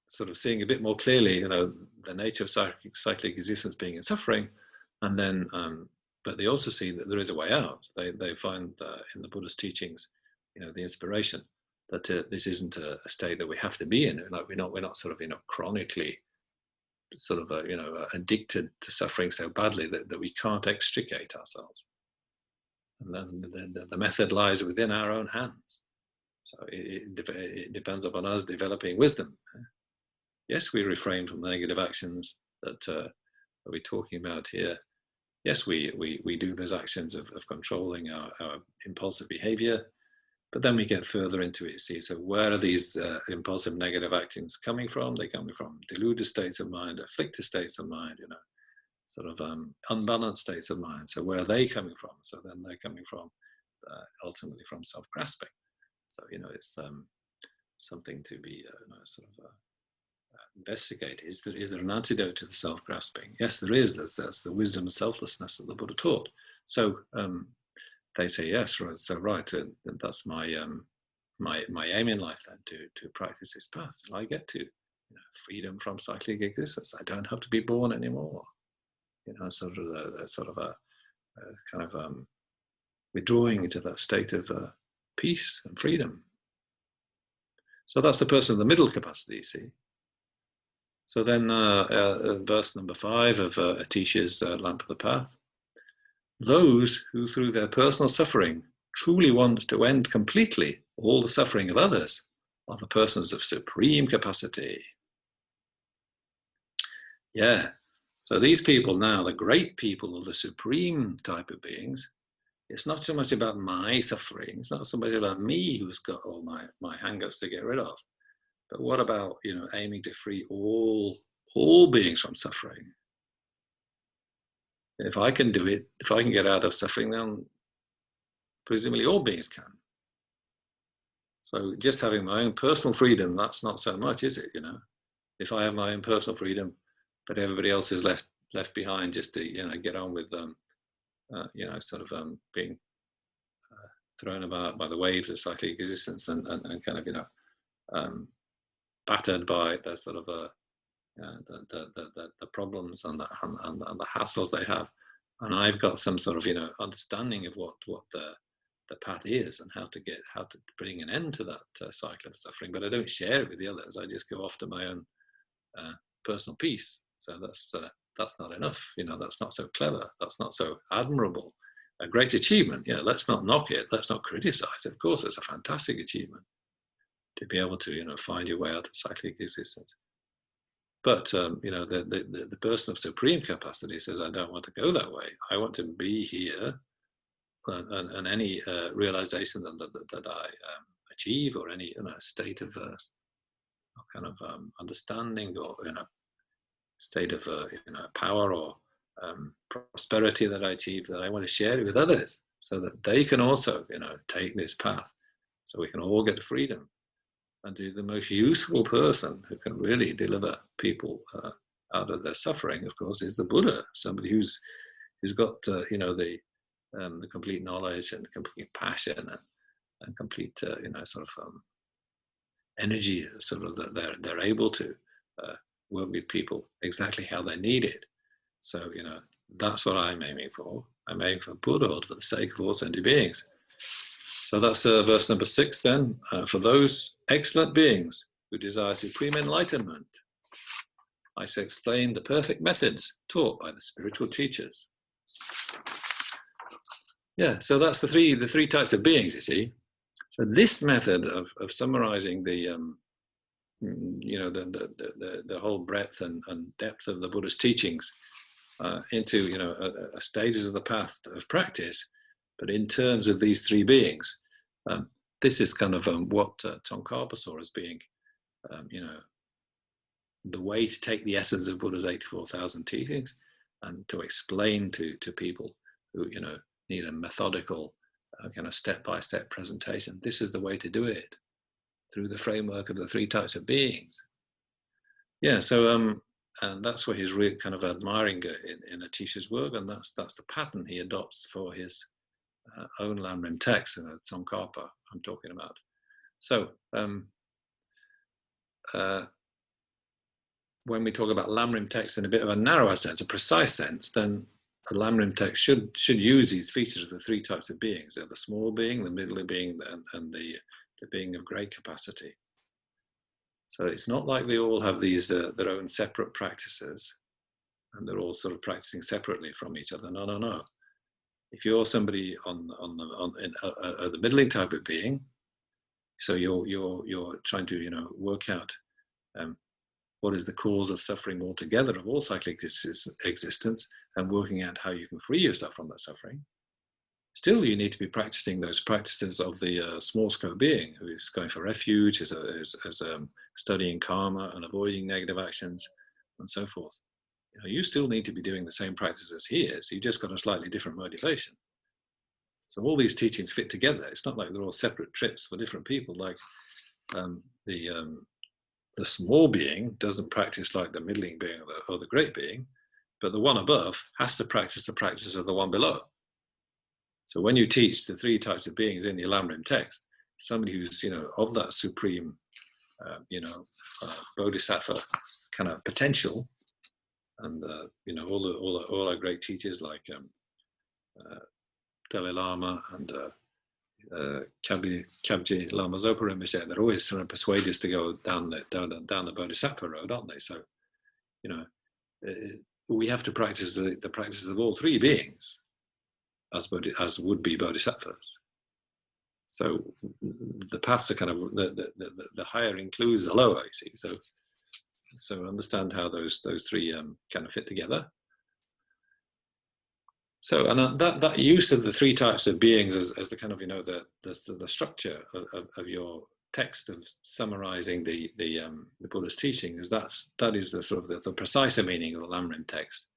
sort of seeing a bit more clearly, the nature of cyclic existence being in suffering, and then, but they also see that there is a way out. They find in the Buddha's teachings, the inspiration that this isn't a state that we have to be in. Like we're not sort of chronically sort of addicted to suffering so badly that we can't extricate ourselves. And then the method lies within our own hands. So it depends upon us developing wisdom. Yes, we refrain from the negative actions that we're talking about here. Yes, we do those actions of controlling our impulsive behavior, but then we get further into it. See, so where are these impulsive negative actions coming from? They're coming from deluded states of mind, afflicted states of mind, sort of unbalanced states of mind. So where are they coming from? So then they're coming from ultimately from self-grasping. So it's something to be investigate. Is there an antidote to the self-grasping? Yes, there is. That's the wisdom and selflessness that the Buddha taught. So they say yes, right. So right, that's my aim in life then, to practice this path. I get to freedom from cyclic existence. I don't have to be born anymore. Sort of a kind of withdrawing into that state of peace and freedom. So that's the person of the middle capacity, you see. So then verse number 5 of Atisha's Lamp of the Path. Those who through their personal suffering truly want to end completely all the suffering of others are the persons of supreme capacity. Yeah, so these people now, the great people, or the supreme type of beings, it's not so much about my suffering, it's not so much about me who's got all my hang-ups to get rid of, but what about, aiming to free all beings from suffering? If I can do it, if I can get out of suffering, then presumably all beings can. So just having my own personal freedom, that's not so much, is it? If I have my own personal freedom, but everybody else is left behind just to get on with being thrown about by the waves of cyclic existence and kind of battered by the sort of the problems and the hassles they have, and I've got some sort of understanding of what the path is and how to bring an end to that cycle of suffering, but I don't share it with the others. I just go off to my own personal peace. So that's not enough. That's not so clever. That's not so admirable. A great achievement. Yeah, let's not knock it. Let's not criticize. Of course, it's a fantastic achievement to be able to find your way out of cyclic existence. But the person of supreme capacity says, I don't want to go that way. I want to be here, and any realization that I achieve, or any state of kind of understanding, or state of power or prosperity that I achieve, that I want to share it with others, so that they can also take this path, so we can all get to freedom. And the most useful person who can really deliver people out of their suffering, of course, is the Buddha. Somebody who's got the complete knowledge and complete passion and complete energy, sort of that they're able to work with people exactly how they need it. So that's what I'm aiming for. I'm aiming for Buddhahood for the sake of all sentient beings. So that's verse number 6 then. For those excellent beings who desire supreme enlightenment, I shall explain the perfect methods taught by the spiritual teachers. Yeah, so that's the three types of beings, you see. So this method of summarizing the whole breadth and depth of the Buddha's teachings into stages of the path of practice, but in terms of these three beings, this is kind of what Tsongkhapa saw as being, the way to take the essence of Buddha's 84,000 teachings and to explain to people who need a methodical kind of step-by-step presentation. This is the way to do it, through the framework of the three types of beings. Yeah, so and that's what he's really kind of admiring in Atisha's work, and that's the pattern he adopts for his own Lamrim text, Tsongkhapa I'm talking about. So when we talk about Lamrim text in a bit of a narrower sense, a precise sense, then a Lamrim text should use these features of the three types of beings: the small being, the middle being, and the being of great capacity. So it's not like they all have these their own separate practices, and they're all sort of practicing separately from each other. No. If you're somebody on the middling type of being, so you're trying to work out what is the cause of suffering altogether, of all cyclic existence, and working out how you can free yourself from that suffering. Still, you need to be practicing those practices of the small scope being who is going for refuge, is studying karma and avoiding negative actions, and so forth. You still need to be doing the same practices he is. You just got a slightly different motivation. So all these teachings fit together. It's not like they're all separate trips for different people. Like the small being doesn't practice like the middling being or the great being, but the one above has to practice the practices of the one below. So when you teach the three types of beings in your Lamrim text, somebody who's of that supreme bodhisattva kind of potential, and all our great teachers like Dalai Lama and Kyabje Lama Zopa Rinpoche, they're always trying to persuade us to go down the bodhisattva road, aren't they? So you know, we have to practice the practices of all three beings as would be bodhisattvas. So the paths are kind of the higher includes the lower, you see. So understand how those three kind of fit together. So, and that use of the three types of beings as the kind of, you know, the structure of your text of summarizing the Buddha's teachings, that is the sort of the precise meaning of the Lamrim text.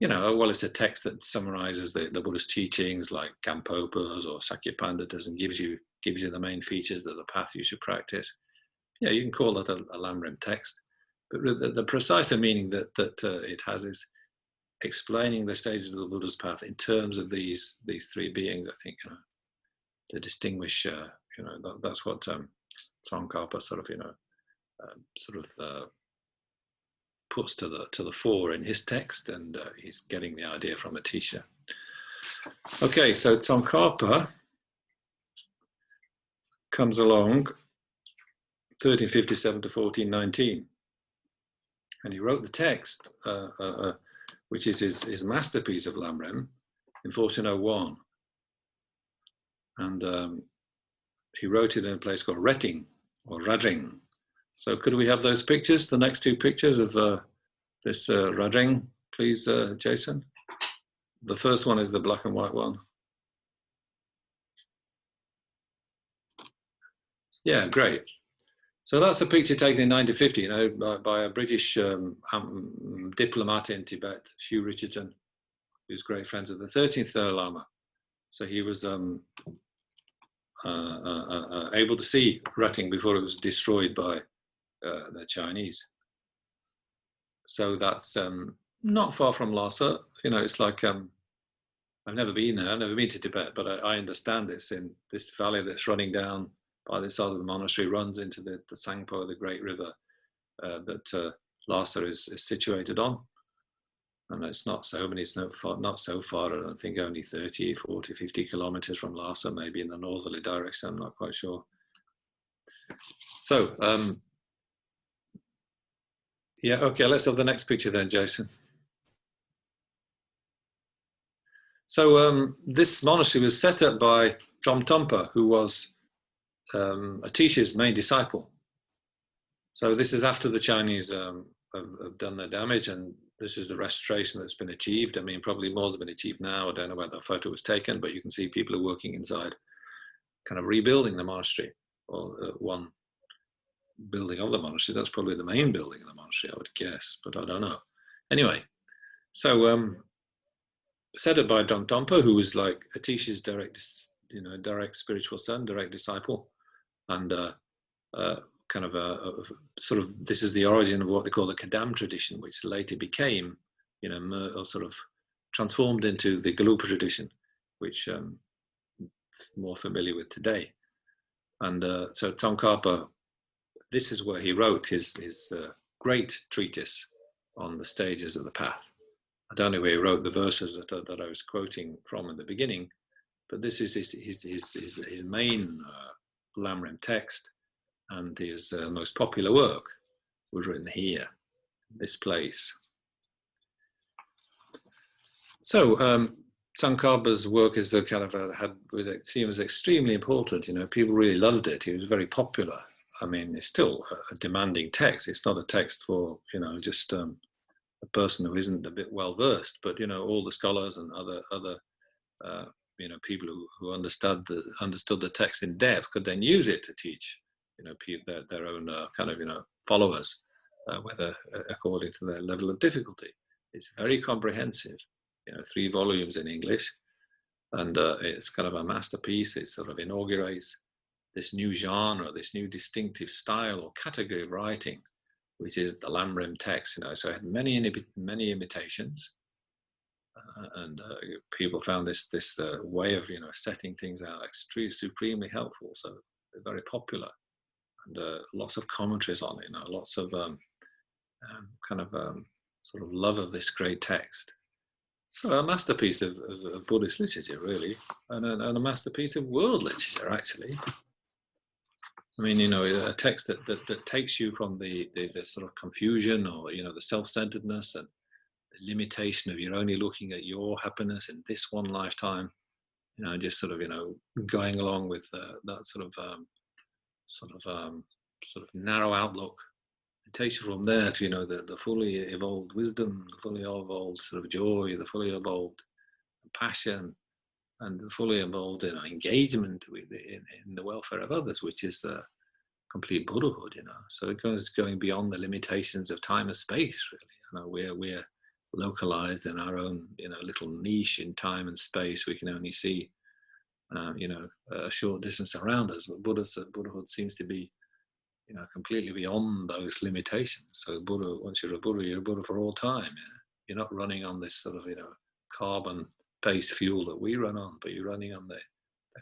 You know, well, it's a text that summarizes the Buddha's teachings like Gampopas or Sakyapanditas and gives you the main features of the path you should practice. Yeah, you can call that a Lamrim text, but the precise meaning that it has is explaining the stages of the Buddha's path in terms of these three beings. I think, you know, to distinguish, you know, that's what Tsongkhapa sort of, you know, puts to the fore in his text, and he's getting the idea from Atisha. Okay, so Tsongkhapa comes along 1357 to 1419, and he wrote the text, which is his masterpiece of Lamrim, in 1401. And he wrote it in a place called Retting, or Radring. So could we have those pictures, the next two pictures of this Radring, please, Jason? The first one is the black and white one. Yeah, great. So that's a picture taken in 1950, you know, by a British diplomat in Tibet, Hugh Richardson, who's great friends of the 13th Dalai Lama. So he was able to see Retting before it was destroyed by the Chinese. So that's not far from Lhasa. You know, it's like, I've never been there, I've never been to Tibet, but I understand this, in this valley that's running down by the side of the monastery, runs into the Sangpo, the great river that Lhasa is situated on. And it's not so many, it's not so far, I don't think, only 30, 40, 50 kilometers from Lhasa, maybe in the northerly direction, I'm not quite sure. So, yeah, okay, let's have the next picture then, Jason. So this monastery was set up by Dromtonpa, who was Atisha's main disciple. So this is after the Chinese have done their damage, and this is the restoration that's been achieved. I mean, probably more has been achieved now. I don't know where the photo was taken, but you can see people are working inside, kind of rebuilding the monastery, or one building of the monastery. That's probably the main building of the monastery, I would guess, but I don't know. Anyway, so set up by Dromtonpa, who was like Atisha's direct spiritual son, direct disciple, and kind of sort of, this is the origin of what they call the Kadam tradition, which later became, you know, or sort of transformed into the Galupa tradition, which more familiar with today. And so Tsongkhapa, this is where he wrote his great treatise on the stages of the path. I don't know where he wrote the verses that I was quoting from in the beginning, but this is his main Lamrim text, and his most popular work was written here, this place. So Tsongkhapa's work is a kind of it seems extremely important. You know, people really loved it. He was very popular. I mean, it's still a demanding text. It's not a text for, you know, just a person who isn't a bit well versed, but, you know, all the scholars and other you know, people who understood the text in depth could then use it to teach, you know, their own kind of, you know, followers, whether according to their level of difficulty. It's very comprehensive, you know, 3 volumes in English, and it's kind of a masterpiece. It sort of inaugurates this new genre, this new distinctive style or category of writing, which is the Lamrim text. You know, so it had many imitations, and people found this way of, you know, setting things out supremely helpful. So they're very popular, and lots of commentaries on it. You know, lots of kind of sort of love of this great text. So a masterpiece of Buddhist literature, really, and a masterpiece of world literature, actually. I mean, you know, a text that takes you from the sort of confusion, or, you know, the self-centeredness and the limitation of you're only looking at your happiness in this one lifetime, you know, just sort of, you know, going along with that sort of narrow outlook. It takes you from there to, you know, the fully evolved wisdom, the fully evolved sort of joy, the fully evolved passion, and the fully evolved, you know, engagement with in the welfare of others, which is complete Buddhahood, you know. So it goes going beyond the limitations of time and space, really. You know, we're localized in our own, you know, little niche in time and space. We can only see, you know, a short distance around us. But Buddhahood seems to be, you know, completely beyond those limitations. So Buddha, once you're a Buddha for all time. Yeah? You're not running on this sort of, you know, carbon-based fuel that we run on, but you're running on the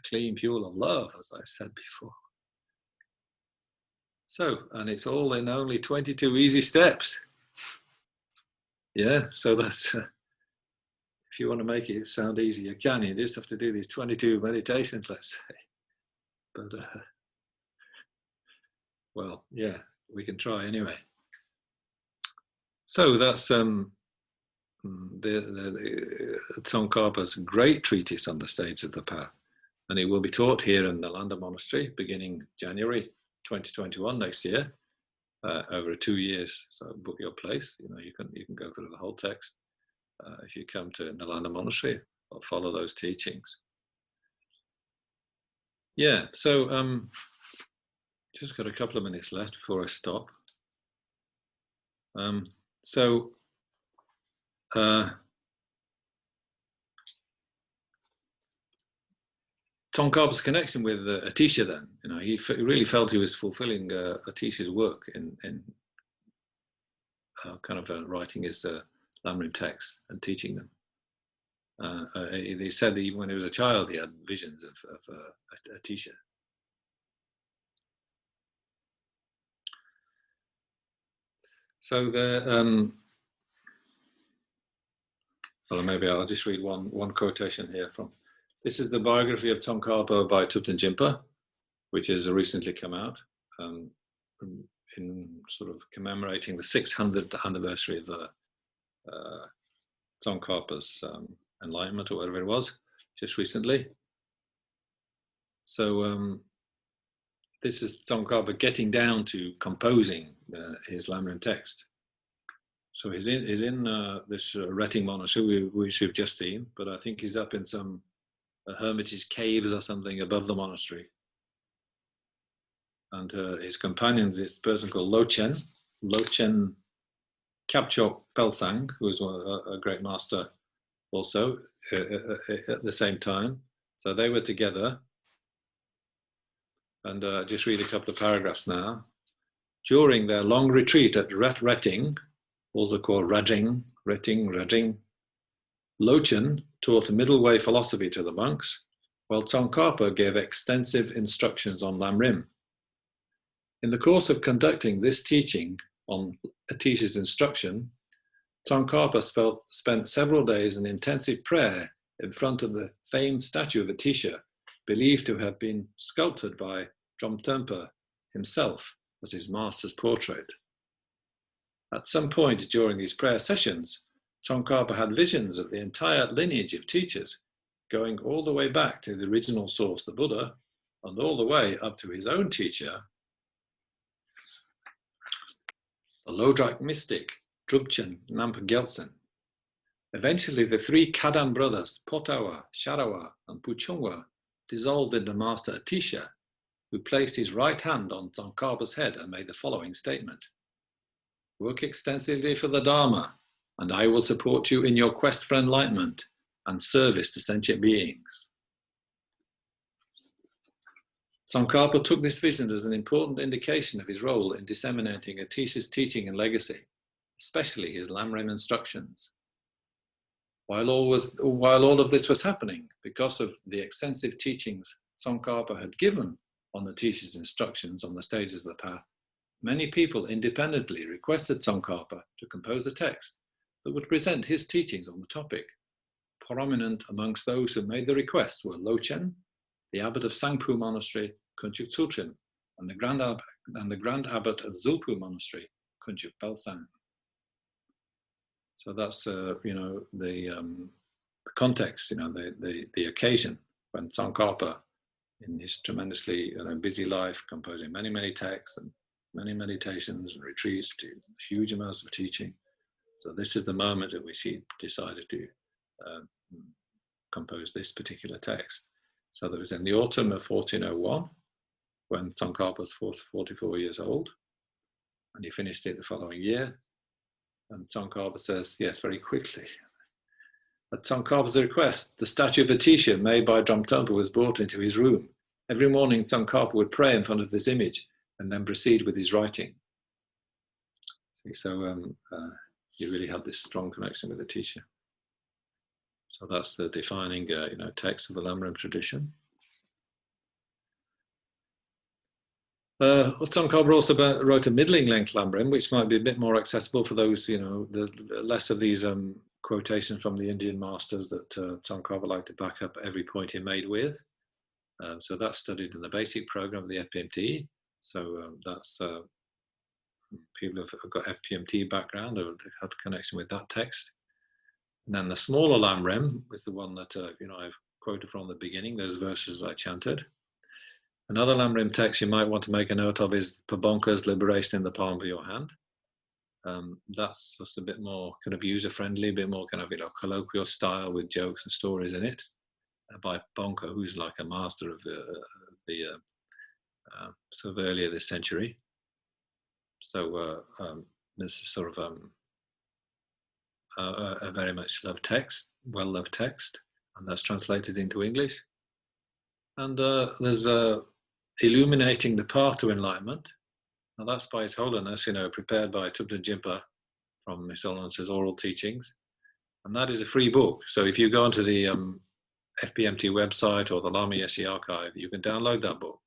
clean fuel of love, as I said before. So, and it's all in only 22 easy steps. Yeah, so that's, if you want to make it sound easy, you can. You just have to do these 22 meditations, let's say. But, well, yeah, we can try anyway. So that's the Tsongkhapa's great treatise on the stages of the path. And it will be taught here in the Nalanda Monastery beginning January 2021 next year, over 2 years. So book your place. You know, you can go through the whole text if you come to Nalanda Monastery or follow those teachings. Yeah. So just got a couple of minutes left before I stop. Tsongkhapa's connection with Atisha, then, you know, he really felt he was fulfilling Atisha's work in kind of writing his Lamrim texts and teaching them. They said that even when he was a child, he had visions of Atisha. So well, maybe I'll just read one quotation here from. This is the biography of Tsongkhapa by Thupten Jinpa, which has recently come out in sort of commemorating the 600th anniversary of Tsongkhapa's enlightenment, or whatever it was, just recently. So this is Tsongkhapa getting down to composing his Lamrim text. So he's in this Retting monastery, which we've just seen, but I think he's up in some hermitage caves or something above the monastery. And his companion is this person called Lochen Kapchok Pelsang, who was a great master also at the same time. So they were together. And just read a couple of paragraphs now. During their long retreat at Retting, also called Retting, Lochen taught middle way philosophy to the monks, while Tsongkhapa gave extensive instructions on Lamrim. In the course of conducting this teaching on Atisha's instruction, Tsongkhapa spent several days in intensive prayer in front of the famed statue of Atisha, believed to have been sculpted by Dromtempa himself as his master's portrait. At some point during these prayer sessions, Tsongkhapa had visions of the entire lineage of teachers, going all the way back to the original source, the Buddha, and all the way up to his own teacher, the Lodrak mystic, Drupchen Nampa Gyaltsen. Eventually, the three Kadan brothers, Potawa, Sharawa, and Puchungwa, dissolved into Master Atisha, who placed his right hand on Tsongkhapa's head and made the following statement. Work extensively for the Dharma, and I will support you in your quest for enlightenment and service to sentient beings. Tsongkhapa took this vision as an important indication of his role in disseminating Atisha's teaching and legacy, especially his Lamrim instructions. While all of this was happening, because of the extensive teachings Tsongkhapa had given on Atisha's instructions on the stages of the path, many people independently requested Tsongkhapa to compose a text that would present his teachings on the topic. Prominent amongst those who made the requests were Lochen, the abbot of Sangpu Monastery, Kunchuk Tsultrim, and the Grand Abbot of Zulpu Monastery, Kunjuk Belsan. So that's the context, the occasion when Tsongkhapa, in his tremendously busy life, composing many texts and many meditations and retreats, to huge amounts of teaching. So this is the moment at which he decided to compose this particular text. So that was in the autumn of 1401, when Tsongkhapa was 44 years old, and he finished it the following year. And Tsongkhapa says, yes, very quickly. At Tsongkhapa's request, the statue of Atisha made by Dromtonpa was brought into his room. Every morning, Tsongkhapa would pray in front of this image and then proceed with his writing. See, so he really had this strong connection with Atisha. So that's the defining, text of the Lamrim tradition. Tsongkhapa also wrote a middling length Lamrim, which might be a bit more accessible for those, the less of these quotations from the Indian masters that Tsongkhapa liked to back up every point he made with. So that's studied in the basic program of the FPMT. So that's people who've got FPMT background or have a connection with that text. And then the smaller Lamrim was the one that I've quoted from the beginning, those verses I chanted. Another Lamrim text you might want to make a note of is Pabonka's Liberation in the Palm of Your Hand. That's just a bit more kind of user-friendly, a bit more kind of colloquial style with jokes and stories in it, by Bonka, who's like a master of the sort of earlier this century. So this is sort of a very much loved text, well-loved text, and that's translated into English. And there's Illuminating the Path to Enlightenment. Now that's by His Holiness, prepared by Thubten Jinpa from His Holiness's oral teachings. And that is a free book. So if you go onto the FPMT website or the Lama Yeshe archive, you can download that book,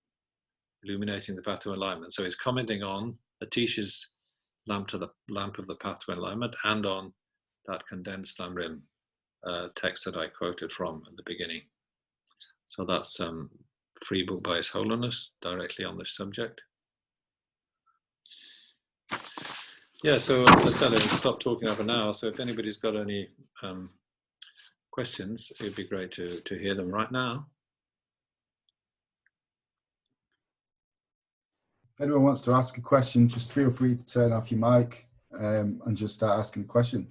Illuminating the Path to Enlightenment. So it's commenting on Atisha's lamp of the Path to Enlightenment and on that condensed Lamrim text that I quoted from at the beginning. So that's free book by His Holiness directly on this subject. Yeah, so as I said, I'll stop talking over now. So if anybody's got any questions, it'd be great to hear them right now. If anyone wants to ask a question, just feel free to turn off your mic and just start asking a question.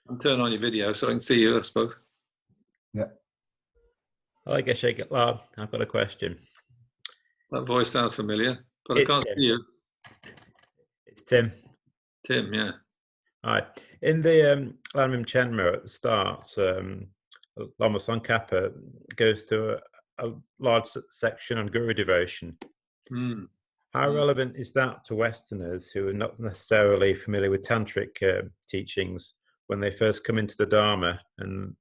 I'll turn on your video so I can see you, I suppose. Yeah. Hi, Geshe. I've got a question. That voice sounds familiar, but I can't see you. It's Tim. Tim, yeah. Hi. In the Lamrim Chenmo at the start, Lama Tsongkhapa goes to a large section on Guru devotion. How relevant is that to Westerners who are not necessarily familiar with Tantric teachings when they first come into the Dharma? And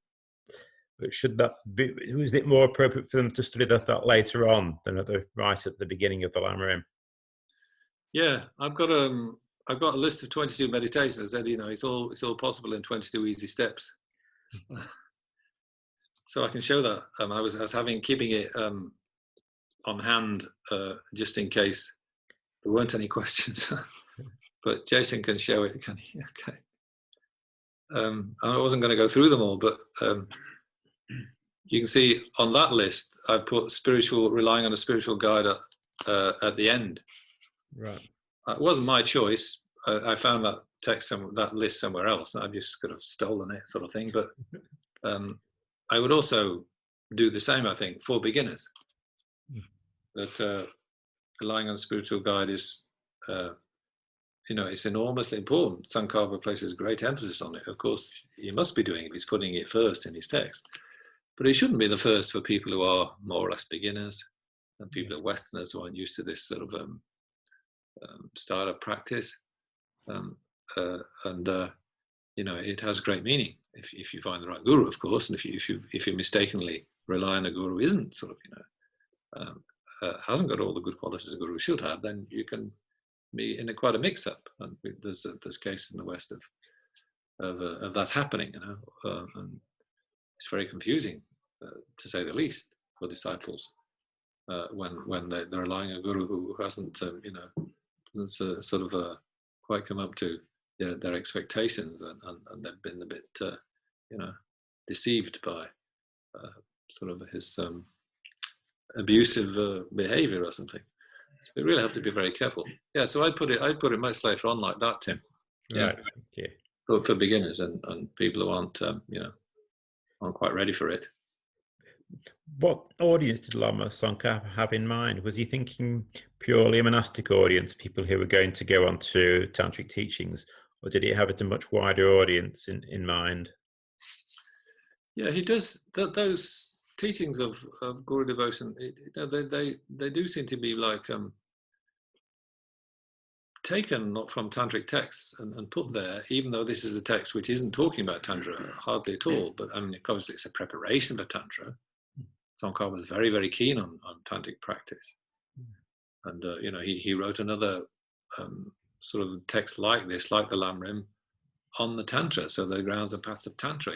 should that be, is it more appropriate for them to study that later on than right at the beginning of the Lamrim? Yeah, I've got a list of 22 meditations. I said, it's all possible in 22 easy steps. So I can show that. I was keeping it on hand just in case there weren't any questions. But Jason can show it, can he? Okay. I wasn't going to go through them all, but you can see on that list I put relying on a spiritual guide at the end. Right. It wasn't my choice. I found that that list somewhere else, and I've just kind of stolen it, sort of thing. But I would also do the same, I think, for beginners. That relying on a spiritual guide is, it's enormously important. Tsongkhapa places great emphasis on it. Of course, he must be doing it. He's putting it first in his text. But it shouldn't be the first for people who are more or less beginners and people who are Westerners who aren't used to this sort of style of practice. It has great meaning if you find the right guru, of course, and if you mistakenly rely on a guru who isn't sort of hasn't got all the good qualities a guru should have, then you can be in quite a mix-up. And there's cases in the West of that happening, and it's very confusing, to say the least, for disciples. when they're relying on a guru who hasn't, doesn't sort of quite come up to their expectations, and they've been a bit, deceived by sort of his abusive behavior or something. So we really have to be very careful. Yeah, so I'd put it much later on like that, Tim. Yeah. Right. Okay. For beginners and people who aren't quite ready for it. What audience did Lama Tsongkhapa have in mind? Was he thinking purely a monastic audience, people who were going to go on to tantric teachings, or did he have a much wider audience in mind? Yeah, he does. Those teachings of Guru devotion, they do seem to be like taken not from tantric texts and put there, even though this is a text which isn't talking about tantra hardly at all. But I mean, of course, it's a preparation for tantra. Tsongkhapa was very, very keen on tantric practice, and he wrote another sort of text like this, like the Lamrim, on the tantra. So the grounds and paths of tantra,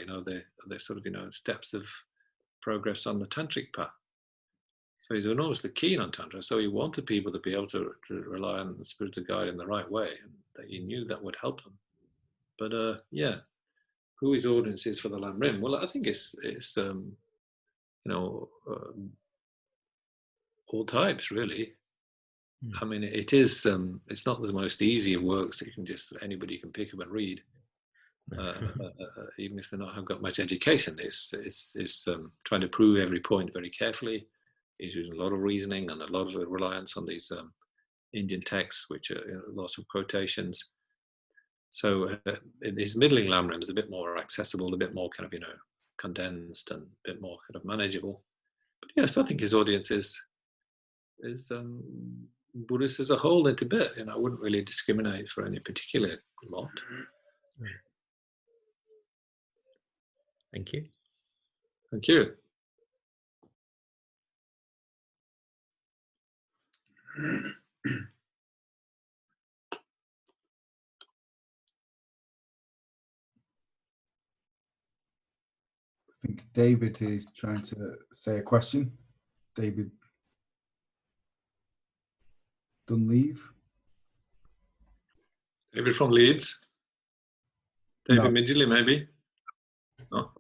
they're sort of steps of progress on the tantric path. So he's enormously keen on tantra. So he wanted people to be able to rely on the spiritual guide in the right way, and that he knew that would help them. But who his audience is for the Lamrim? Well, I think it's all types really. I mean, it is. It's not the most easy of works that anybody can pick up and read, even if they not have got much education. It's trying to prove every point very carefully. He's using a lot of reasoning and a lot of reliance on these Indian texts, which are lots of quotations. So his middling Lamrim is a bit more accessible, a bit more kind of condensed, and a bit more kind of manageable. But yes, I think his audience is Buddhists as a whole in Tibet. I wouldn't really discriminate for any particular lot. Thank you. Thank you. I think David is trying to say a question. David Dunleave. David from Leeds. David No. Midgley, maybe. No.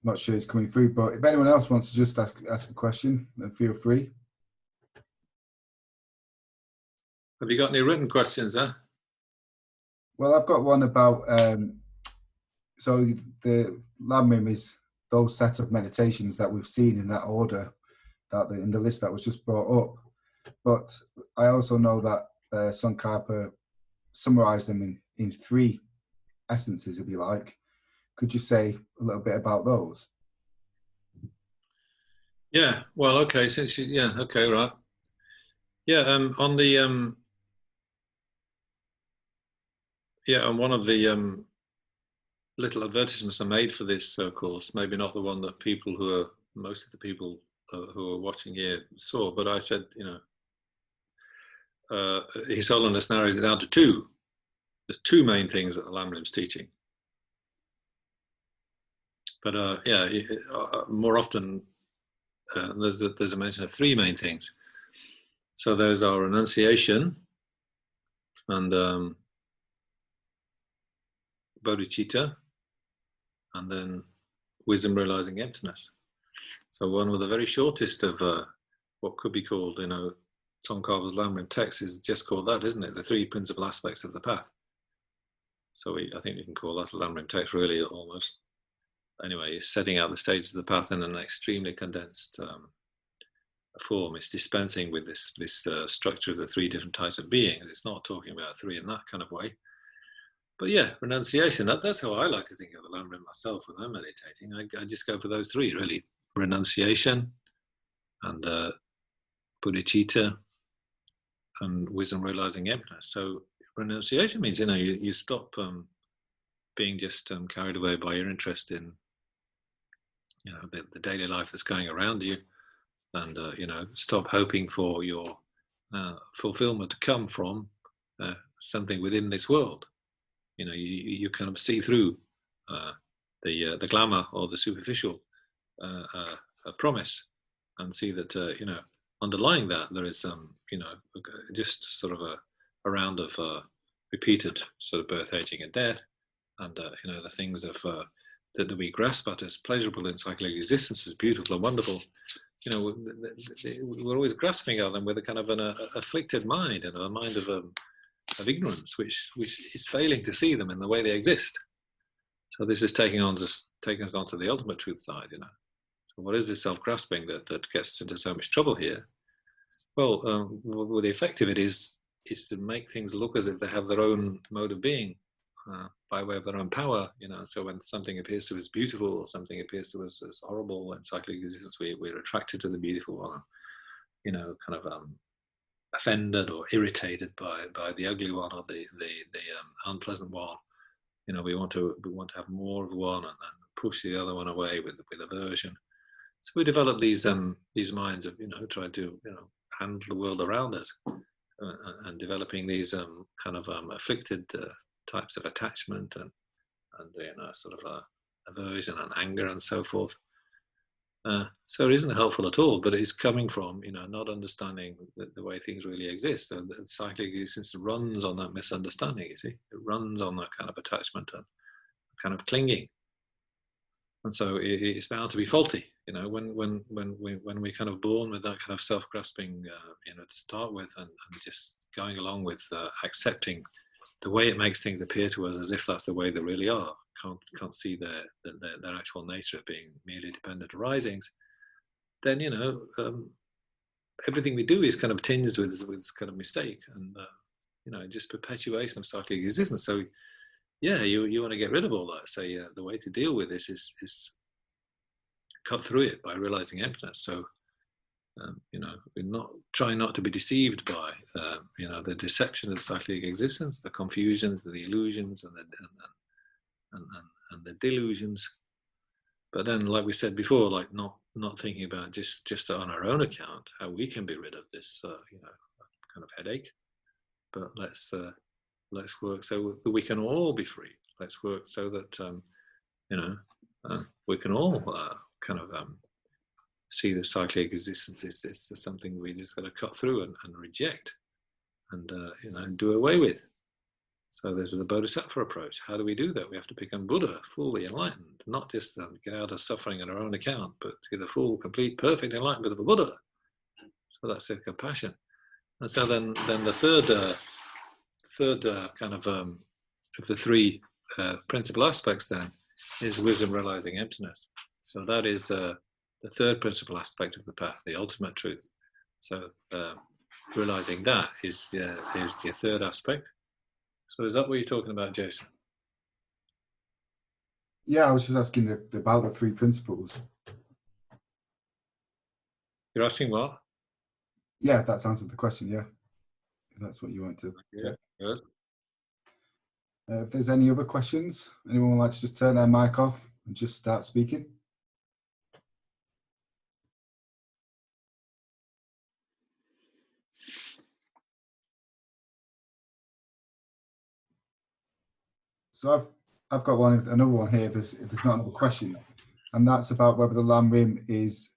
Not sure it's coming through, but if anyone else wants to just ask a question, then feel free. Have you got any written questions, huh? Well, I've got one about, so the Lamrim is those set of meditations that we've seen in that order, in the list that was just brought up. But I also know that Tsongkhapa summarized them in 3 essences, if you like. Could you say a little bit about those? Yeah, well, okay, okay, right. Yeah, on the on one of the little advertisements I made for this course, maybe not the one that most of the people who are watching here saw, but I said, His Holiness narrows it down to 2. There's 2 main things that the Lamrim's teaching. But more often there's a mention of 3 main things. So those are renunciation and bodhicitta, and then wisdom realizing emptiness. So one of the very shortest of what could be called, Tsongkhapa's Lamrim text is just called that, isn't it? The 3 principal aspects of the path. So I think we can call that a Lamrim text, really, almost. Anyway, it's setting out the stages of the path in an extremely condensed form. It's dispensing with this structure of the 3 different types of being. It's not talking about 3 in that kind of way. But yeah, renunciation, that's how I like to think of the Lamrim myself when I'm meditating. I just go for those 3, really. Renunciation and bodhicitta and wisdom realizing emptiness. So renunciation means, you stop being just carried away by your interest in the daily life that's going around you, and stop hoping for your fulfillment to come from something within this world. You kind of see through the glamour or the superficial a promise, and see that underlying that there is just sort of a round of repeated sort of birth, aging, and death, and the things of that we grasp at as pleasurable in cyclic existence, as beautiful and wonderful. We're always grasping at them with a kind of an afflicted mind, and a mind of ignorance, which is failing to see them in the way they exist. So this is taking us onto the ultimate truth side. So what is this self-grasping that gets into so much trouble here? Well, the effect of it is to make things look as if they have their own mode of being, by way of their own power. So when something appears to us beautiful, or something appears to us as horrible in cyclic existence, we're attracted to the beautiful, or kind of offended or irritated by the ugly one, or the unpleasant one. We want to have more of one, and push the other one away with aversion. So we develop these minds of trying to handle the world around us, and developing these kind of afflicted types of attachment, and sort of aversion and anger and so forth. So it isn't helpful at all, but it's coming from not understanding the way things really exist. So the cyclic existence runs on that misunderstanding. You see, it runs on that kind of attachment and kind of clinging, and so it's bound to be faulty. When we're kind of born with that kind of self-grasping, to start with, and just going along with accepting the way it makes things appear to us as if that's the way they really are. Can't see their actual nature of being merely dependent arisings, then everything we do is kind of tinged with this kind of mistake, and just perpetuation of cyclic existence. So you want to get rid of all that. So the way to deal with this is cut through it by realizing emptiness. So we're trying not to be deceived by the deception of cyclic existence, the confusions, the illusions, and the delusions. But then, like we said before, like not thinking about just on our own account how we can be rid of this kind of headache, but let's work so that we can all be free. Let's work so that we can all kind of see the cyclic existence is something we just got to cut through and reject, and do away with. So there's the Bodhisattva approach. How do we do that? We have to become Buddha, fully enlightened, not just get out of suffering on our own account, but be the full, complete, perfect enlightenment of a Buddha. So that's the compassion. And so then the third kind of the three principal aspects then is wisdom realizing emptiness. So that is the third principal aspect of the path, the ultimate truth. So realizing that is the third aspect. So is that what you're talking about, Jason? Yeah, I was just asking about the three principles. You're asking what? Yeah, that's answered the question, yeah. If that's what you want to. Yeah, good. If there's any other questions, anyone would like to just turn their mic off and just start speaking? So I've got another one here. If there's not another question, and that's about whether the Lam Rim is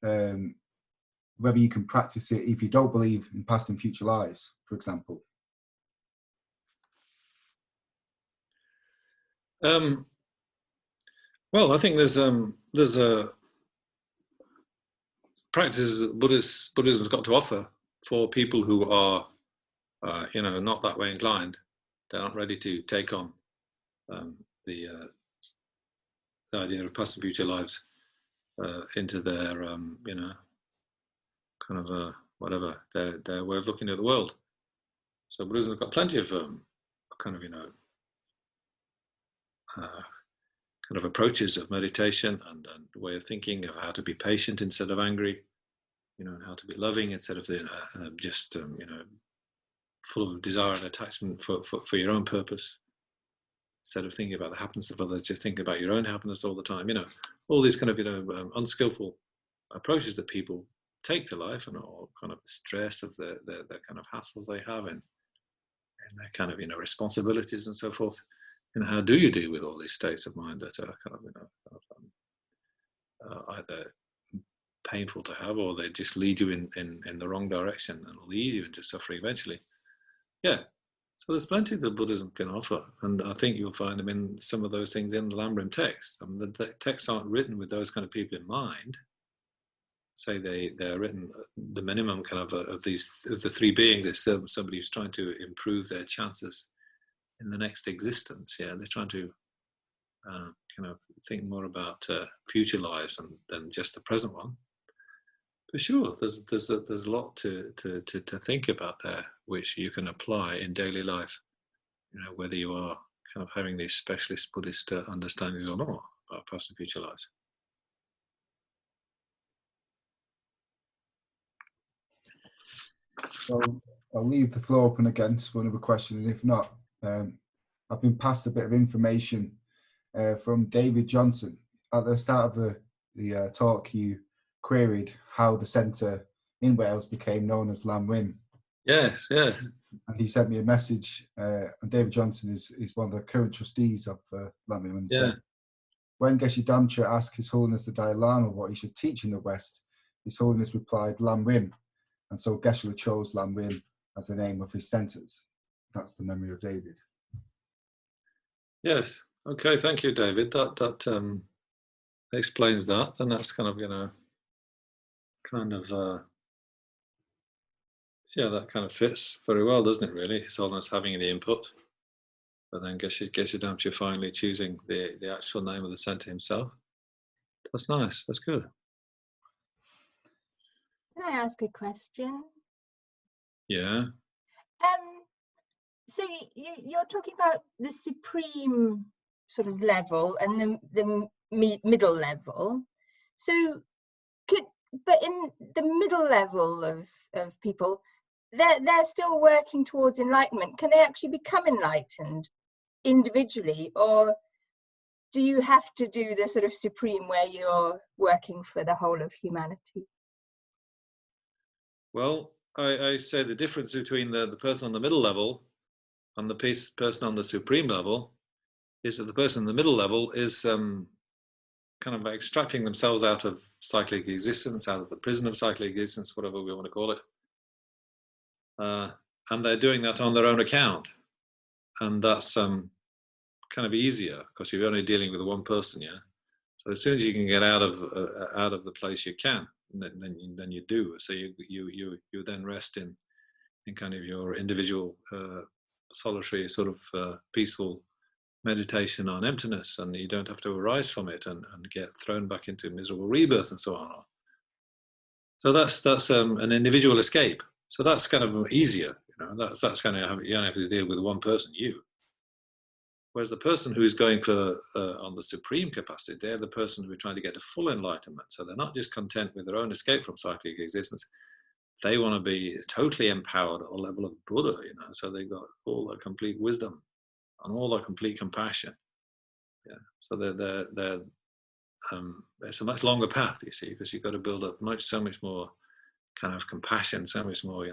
whether you can practice it if you don't believe in past and future lives, for example. Well, I think there's a practices that Buddhism's got to offer for people who are not that way inclined. They aren't ready to take on the idea of past and future lives into their kind of whatever their way of looking at the world. So Buddhism's got plenty of kind of approaches of meditation and way of thinking of how to be patient instead of angry, and how to be loving instead of just full of desire and attachment for your own purpose. Instead of thinking about the happiness of others, just thinking about your own happiness all the time. All these kind of unskillful approaches that people take to life, and all kind of the stress of the kind of hassles they have and their kind of responsibilities and so forth. How do you deal with all these states of mind that are kind of either painful to have, or they just lead you in the wrong direction and lead you into suffering eventually. Yeah. So there's plenty that Buddhism can offer, and I think you'll find them in some of those things in the Lamrim text. I mean, the texts aren't written with those kind of people in mind. Say they're written, the minimum kind of the three beings is somebody who's trying to improve their chances in the next existence. Yeah, they're trying to kind of think more about future lives than just the present one. For sure, there's a lot to think about there, which you can apply in daily life. You know, whether you are kind of having these specialist Buddhist understandings or not about past and future lives. So I'll leave the floor open again for another question, and if not, I've been passed a bit of information from David Johnson. At the start of the talk, you queried how the centre in Wales became known as Lamrim. Yes, yes. And he sent me a message, and David Johnson is one of the current trustees of Lamrim, and said, when Geshe Damcha asked His Holiness the Dalai Lama what he should teach in the West, His Holiness replied Lamrim, and so Geshe chose Lamrim as the name of his centres. That's the memory of David. Yes. Okay. Thank you, David. That explains that, and that's kind of that kind of fits very well, doesn't it? Really, His Holiness having the input, but then Geshe Damcha finally choosing the actual name of the centre himself. That's nice. That's good. Can I ask a question? Yeah. So you're talking about the supreme sort of level and the middle level. So but in the middle level of people, they're still working towards enlightenment. Can they actually become enlightened individually, or do you have to do the sort of supreme where you're working for the whole of humanity? Well, I say the difference between the person on the middle level and the person on the supreme level is that the person in the middle level is kind of extracting themselves out of cyclic existence, out of the prison of cyclic existence, whatever we want to call it. And they're doing that on their own account. And that's kind of easier because you're only dealing with one person, yeah? So as soon as you can get out of the place, you can, then you do. So you then rest in kind of your individual solitary sort of peaceful meditation on emptiness, and you don't have to arise from it and get thrown back into miserable rebirth and so on. So that's an individual escape. So that's kind of easier, that's kind of, you don't have to deal with one person, you. Whereas the person who's going for on the supreme capacity, they're the person who are trying to get to full enlightenment. So they're not just content with their own escape from cyclic existence. They want to be totally empowered at a level of Buddha, so they've got all the complete wisdom and all the complete compassion. Yeah. So it's a much longer path, you see, because you've got to build up so much more kind of compassion, so much more,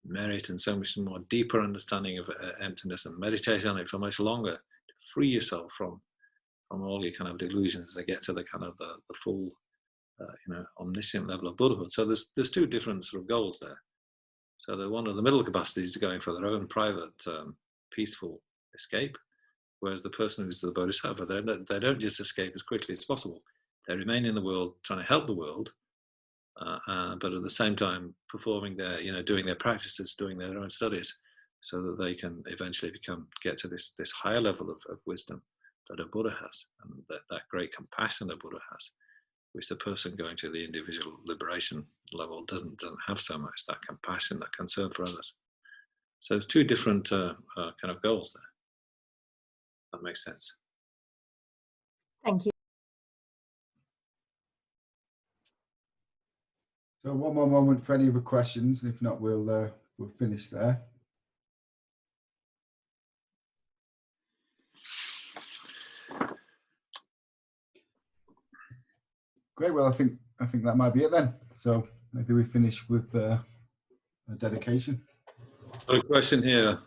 merit, and so much more deeper understanding of emptiness, and meditate on it for much longer to free yourself from all your kind of delusions to get to the kind of the full, omniscient level of Buddhahood. So there's two different sort of goals there. So the one of the middle capacities is going for their own private, peaceful escape, whereas the person who's the Bodhisattva, they don't just escape as quickly as possible. They remain in the world, trying to help the world, but at the same time performing doing their practices, doing their own studies, so that they can eventually get to this higher level of wisdom that a Buddha has, and that great compassion that Buddha has, which the person going to the individual liberation level doesn't have so much, that compassion, that concern for others. So there's two different kind of goals there. That makes sense. Thank you. So one more moment for any other questions. If not, we'll finish there. Great. Well, I think that might be it then. So maybe we finish with a dedication. A question here.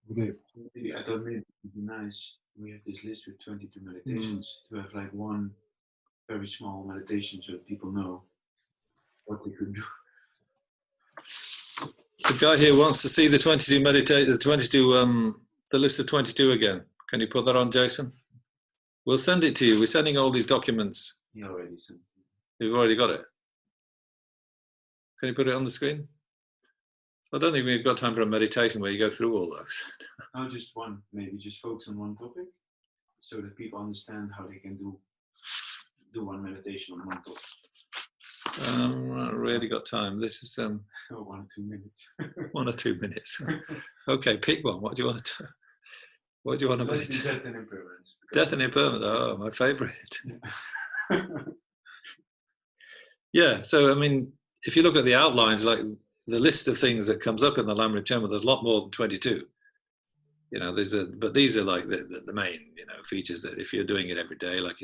We'll do. I thought maybe it would be nice. We have this list with 22 meditations to have like one very small meditation so that people know what they could do. The guy here wants to see the 22 the list of 22 again. Can you put that on, Jason? We'll send it to you. We're sending all these documents. He already sent it. You've already got it. Can you put it on the screen? I don't think we've got time for a meditation where you go through all those. No, just one. Maybe just focus on one topic so that people understand how they can do one meditation on one topic. Not really got time. This is 1 or 2 minutes. 1 or 2 minutes. Okay, pick one. What do you want to? What do you want to meditate? Death and impermanence. Death and impermanence. Oh, my favourite. Yeah. So I mean, if you look at the outlines, like the list of things that comes up in the Lamrim Chenmo, there's a lot more than 22. You know, but these are like the main, you know, features that if you're doing it every day, like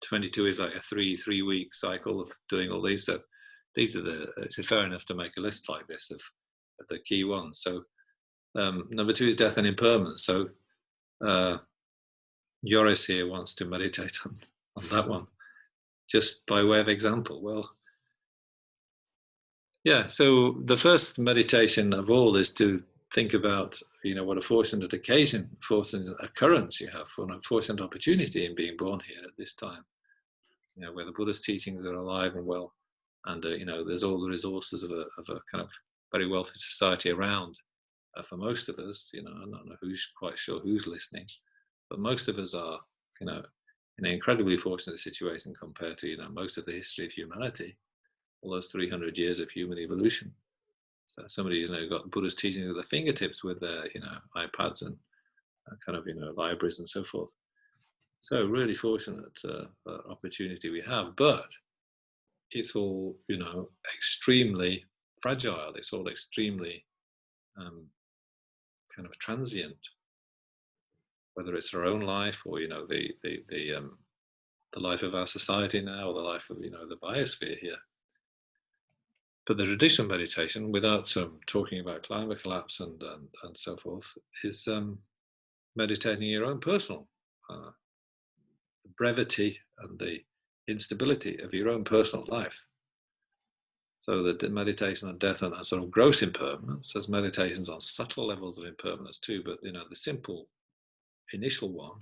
22 is like a three week cycle of doing all these. So these are it's fair enough to make a list like this of the key ones. So number 2 is death and impermanence. So Joris here wants to meditate on that one, just by way of example. Well, yeah, so the first meditation of all is to think about, you know, what a fortunate occasion, fortunate occurrence you have, for a fortunate opportunity in being born here at this time, you know, where the Buddha's teachings are alive and well, and, you know, there's all the resources of a kind of very wealthy society around. For most of us, you know, I'm not quite sure who's listening, but most of us are, you know, in an incredibly fortunate situation compared to, you know, most of the history of humanity, all those 300 years of human evolution. So somebody, you know, got Buddha's teaching at their fingertips with their, you know, iPads and kind of, you know, libraries and so forth. So really fortunate opportunity we have, but it's all, you know, extremely fragile. It's all extremely kind of transient, whether it's our own life or, you know, the life of our society now, or the life of, you know, the biosphere here. But the traditional meditation, without talking about climate collapse and so forth, is meditating your own personal brevity and the instability of your own personal life. So the meditation on death and sort of gross impermanence, there's meditations on subtle levels of impermanence too, but, you know, the simple initial one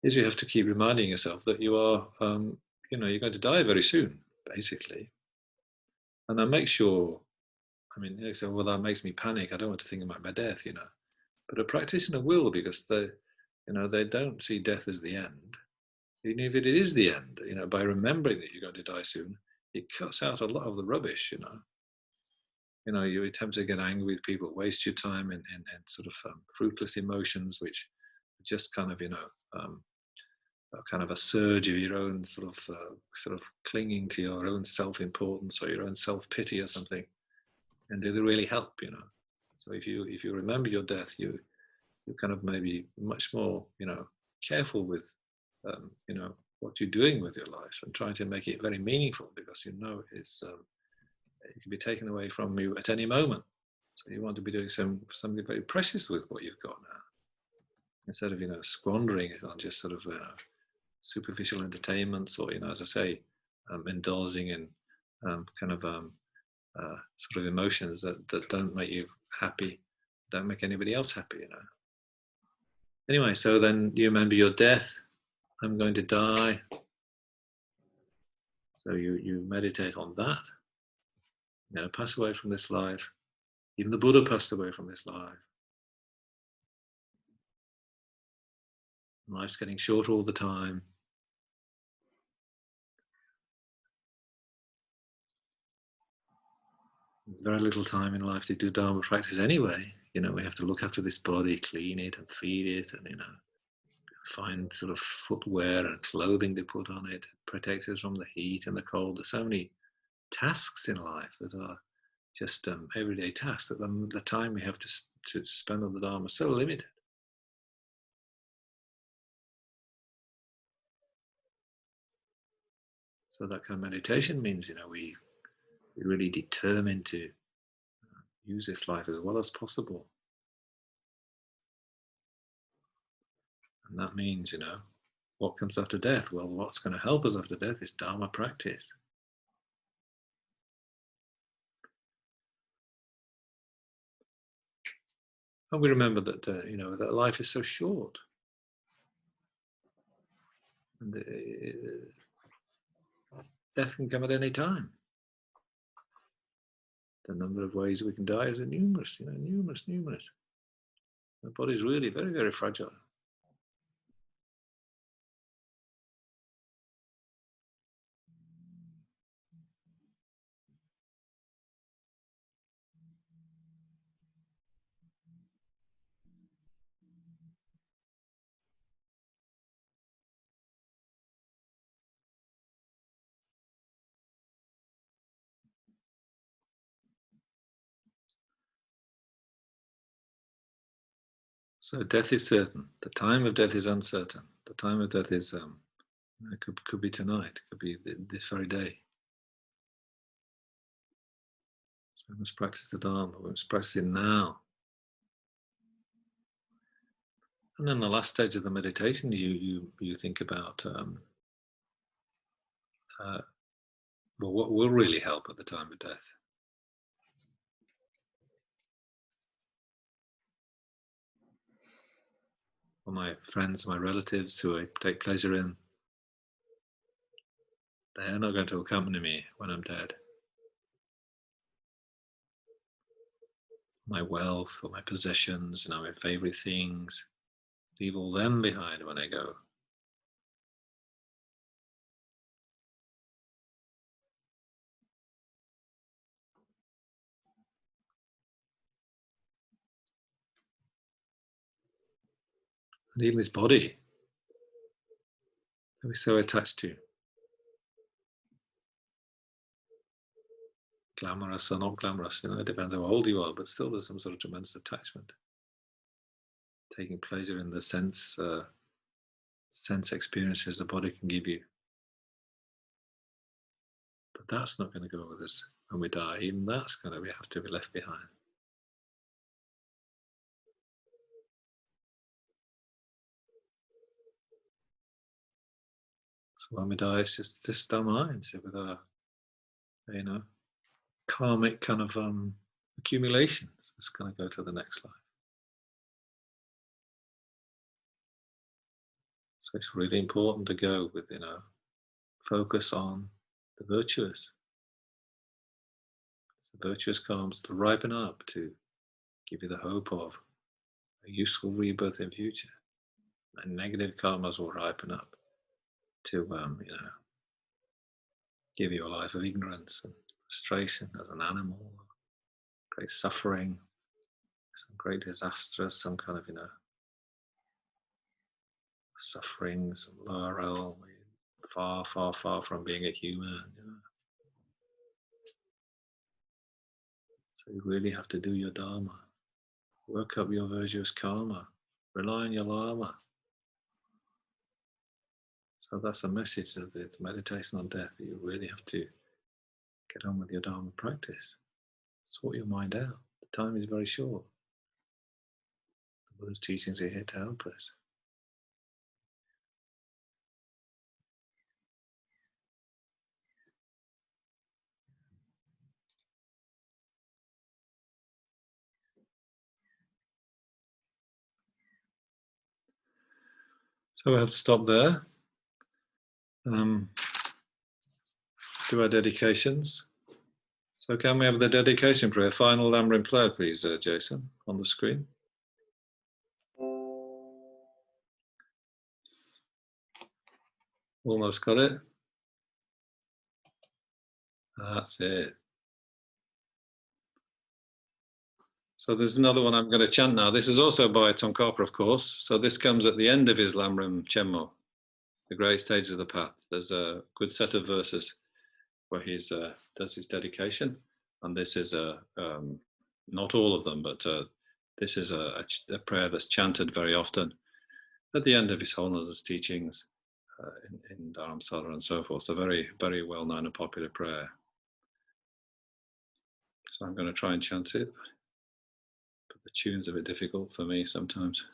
is you have to keep reminding yourself that you are, you know, you're going to die very soon, basically. And then make sure, I mean, you say, well, that makes me panic. I don't want to think about my death, you know. But a practitioner will, because they, you know, they don't see death as the end. Even if it is the end, you know, by remembering that you're going to die soon, it cuts out a lot of the rubbish, you know. You know, you attempt to get angry with people, waste your time in sort of fruitless emotions, which just kind of, you know, kind of a surge of your own sort of clinging to your own self-importance or your own self-pity or something, and do they really help, you know? So if you remember your death, you kind of maybe much more, you know, careful with you know, what you're doing with your life, and trying to make it very meaningful, because you know it's it can be taken away from you at any moment. So you want to be doing something very precious with what you've got now, instead of, you know, squandering it on just sort of superficial entertainments, or, you know, as I say, indulging in kind of sort of emotions that don't make you happy, don't make anybody else happy, you know. Anyway, so then you remember your death. I'm going to die. So you meditate on that. I'm going to pass away from this life. Even the Buddha passed away from this life. Life's getting shorter all the time. There's very little time in life to do Dharma practice anyway. You know, we have to look after this body, clean it and feed it, and, you know, find sort of footwear and clothing to put on it, protect us from the heat and the cold. There's so many tasks in life that are just everyday tasks, that the time we have to spend on the Dharma is so limited. So that kind of meditation means, you know, we really determine to use this life as well as possible. And that means, you know, What comes after death? Well, what's going to help us after death is Dharma practice. And we remember that, that life is so short. And death can come at any time. The number of ways we can die is numerous, numerous. The body is really very, very fragile. So death is certain. The time of death is uncertain. The time of death is it could be tonight. It could be this very day. So we must practice the Dharma. We must practice it now. And then the last stage of the meditation, you think about well, what will really help at the time of death. For my friends, my relatives who I take pleasure in, they're not going to accompany me when I'm dead. My wealth or my possessions, my favorite things, leave all them behind when I go. And even this body that we're so attached to. Glamorous or not glamorous, it depends how old you are, but still there's some sort of tremendous attachment. Taking pleasure in the sense experiences the body can give you. But that's not going to go with us when we die. Even that's going to have to be left behind. So when we die, it's just our minds with our, karmic kind of accumulations. It's going to go to the next life. So it's really important to go with, focus on the virtuous. It's the virtuous karmas to ripen up to give you the hope of a useful rebirth in future. And negative karmas will ripen up to, give you a life of ignorance and frustration as an animal, great suffering, some great disasters, some kind of, suffering, some lower realm, far, far, far from being a human. So you really have to do your Dharma, work up your virtuous karma, rely on your Lama. So that's the message of the meditation on death, that you really have to get on with your Dharma practice. Sort your mind out. The time is very short. The Buddha's teachings are here to help us. So we have to stop there. Do our dedications. So can we have the dedication prayer, final Lamrim prayer, please, Jason, on the screen? Almost got it. That's it. So there's another one I'm going to chant now. This is also by Tsongkhapa, of course. So this comes at the end of his Lamrim Chenmo, the great stages of the path. There's a good set of verses where he does his dedication. And this is not all of them, but this is a prayer that's chanted very often at the end of His Holiness's teachings in Dharamsala and so forth. It's a very, very well-known and popular prayer. So I'm going to try and chant it. But the tune's a bit difficult for me sometimes.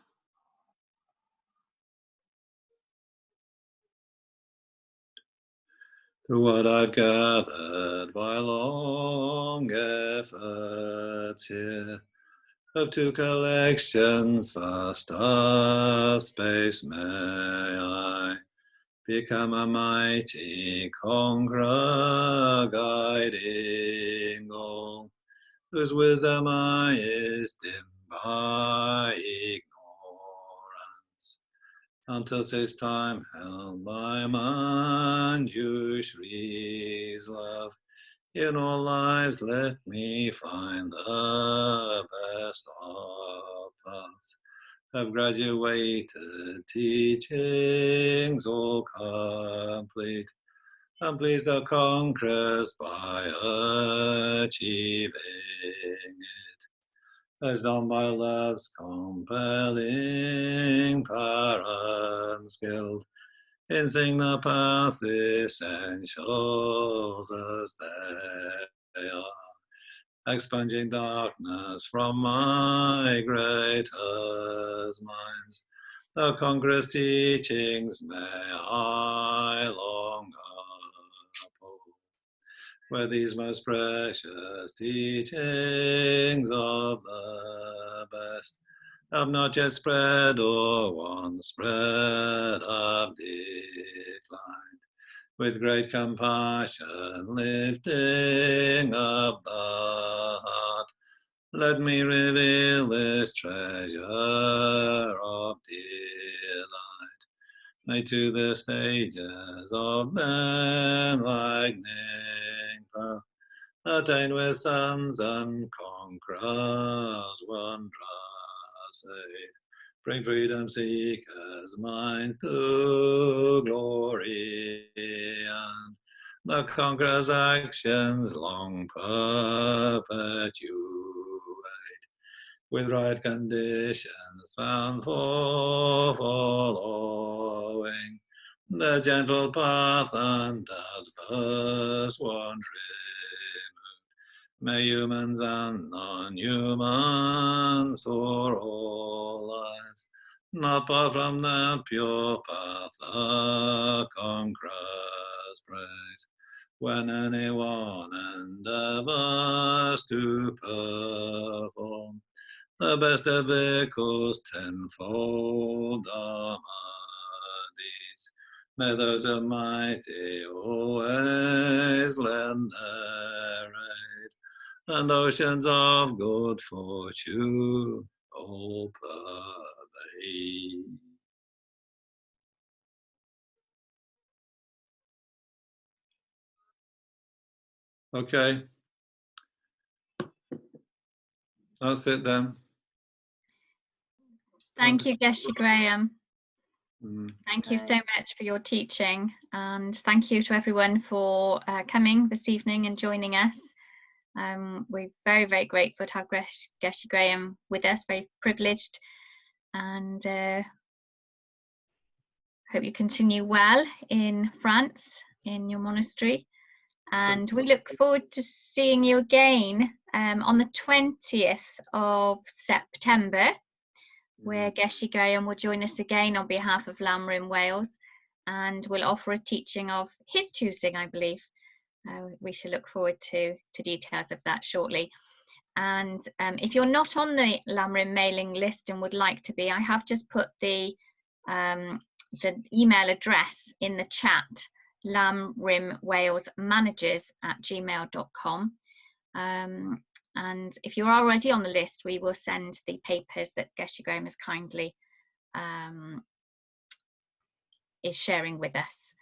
through what I've gathered by long efforts here, of two collections vast as space, may I become a mighty conqueror, guiding all whose wisdom I is dimmed by ignorance, until says time held by Manjushri's love. In all lives let me find the best of paths, have graduated teachings all complete, and please the conquerors by achieving it, as done by love's compelling power unskilled, in seeing the path's essentials as they are, expunging darkness from my greatest minds. The conqueror's teachings may I long uphold, where these most precious teachings of the best have not yet spread, or once spread have declined. With great compassion lifting up the heart, let me reveal this treasure of delight. May to the stages of them lightning path attain with sons and conquerors wondrous aid. Bring freedom seekers' minds to glory, and the conqueror's actions long perpetuate, with right conditions found for following the gentle path and adverse one removed. May humans and non-humans for all lives not part from that pure path the conquerors praise. When anyone endeavors to perform the best of vehicles tenfold are these, may those almighty always lend their aid, and oceans of good fortune all pervade. Okay, that's it then. Thank you, Geshe Graham. Mm. Thank you so much for your teaching, and thank you to everyone for coming this evening and joining us. We're very, very grateful to have Geshe Graham with us, very privileged, and hope you continue well in France, in your monastery. And we look forward to seeing you again on the 20th of September, where Geshe Graham will join us again on behalf of Lamrim Wales, and will offer a teaching of his choosing, I believe. We shall look forward to details of that shortly. And if you're not on the Lamrim mailing list and would like to be, I have just put the email address in the chat, lamrimwalesmanagers@gmail.com. And if you're already on the list, we will send the papers that Geshe Graham has kindly is sharing with us,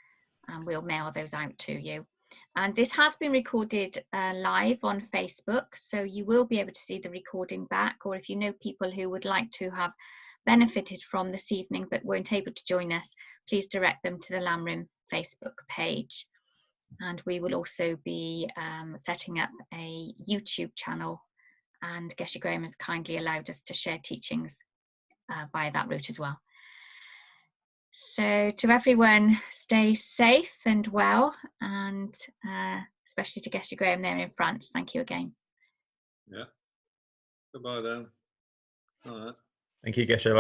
and we'll mail those out to you. And this has been recorded live on Facebook, so you will be able to see the recording back, or if you know people who would like to have benefited from this evening but weren't able to join us, please direct them to the Lamrim Facebook page. And we will also be setting up a YouTube channel, and Geshe Graham has kindly allowed us to share teachings via that route as well. So to everyone, stay safe and well, and especially to Geshe Graham there in France, thank you again. Yeah. Goodbye then. All right. Thank you, Geshe.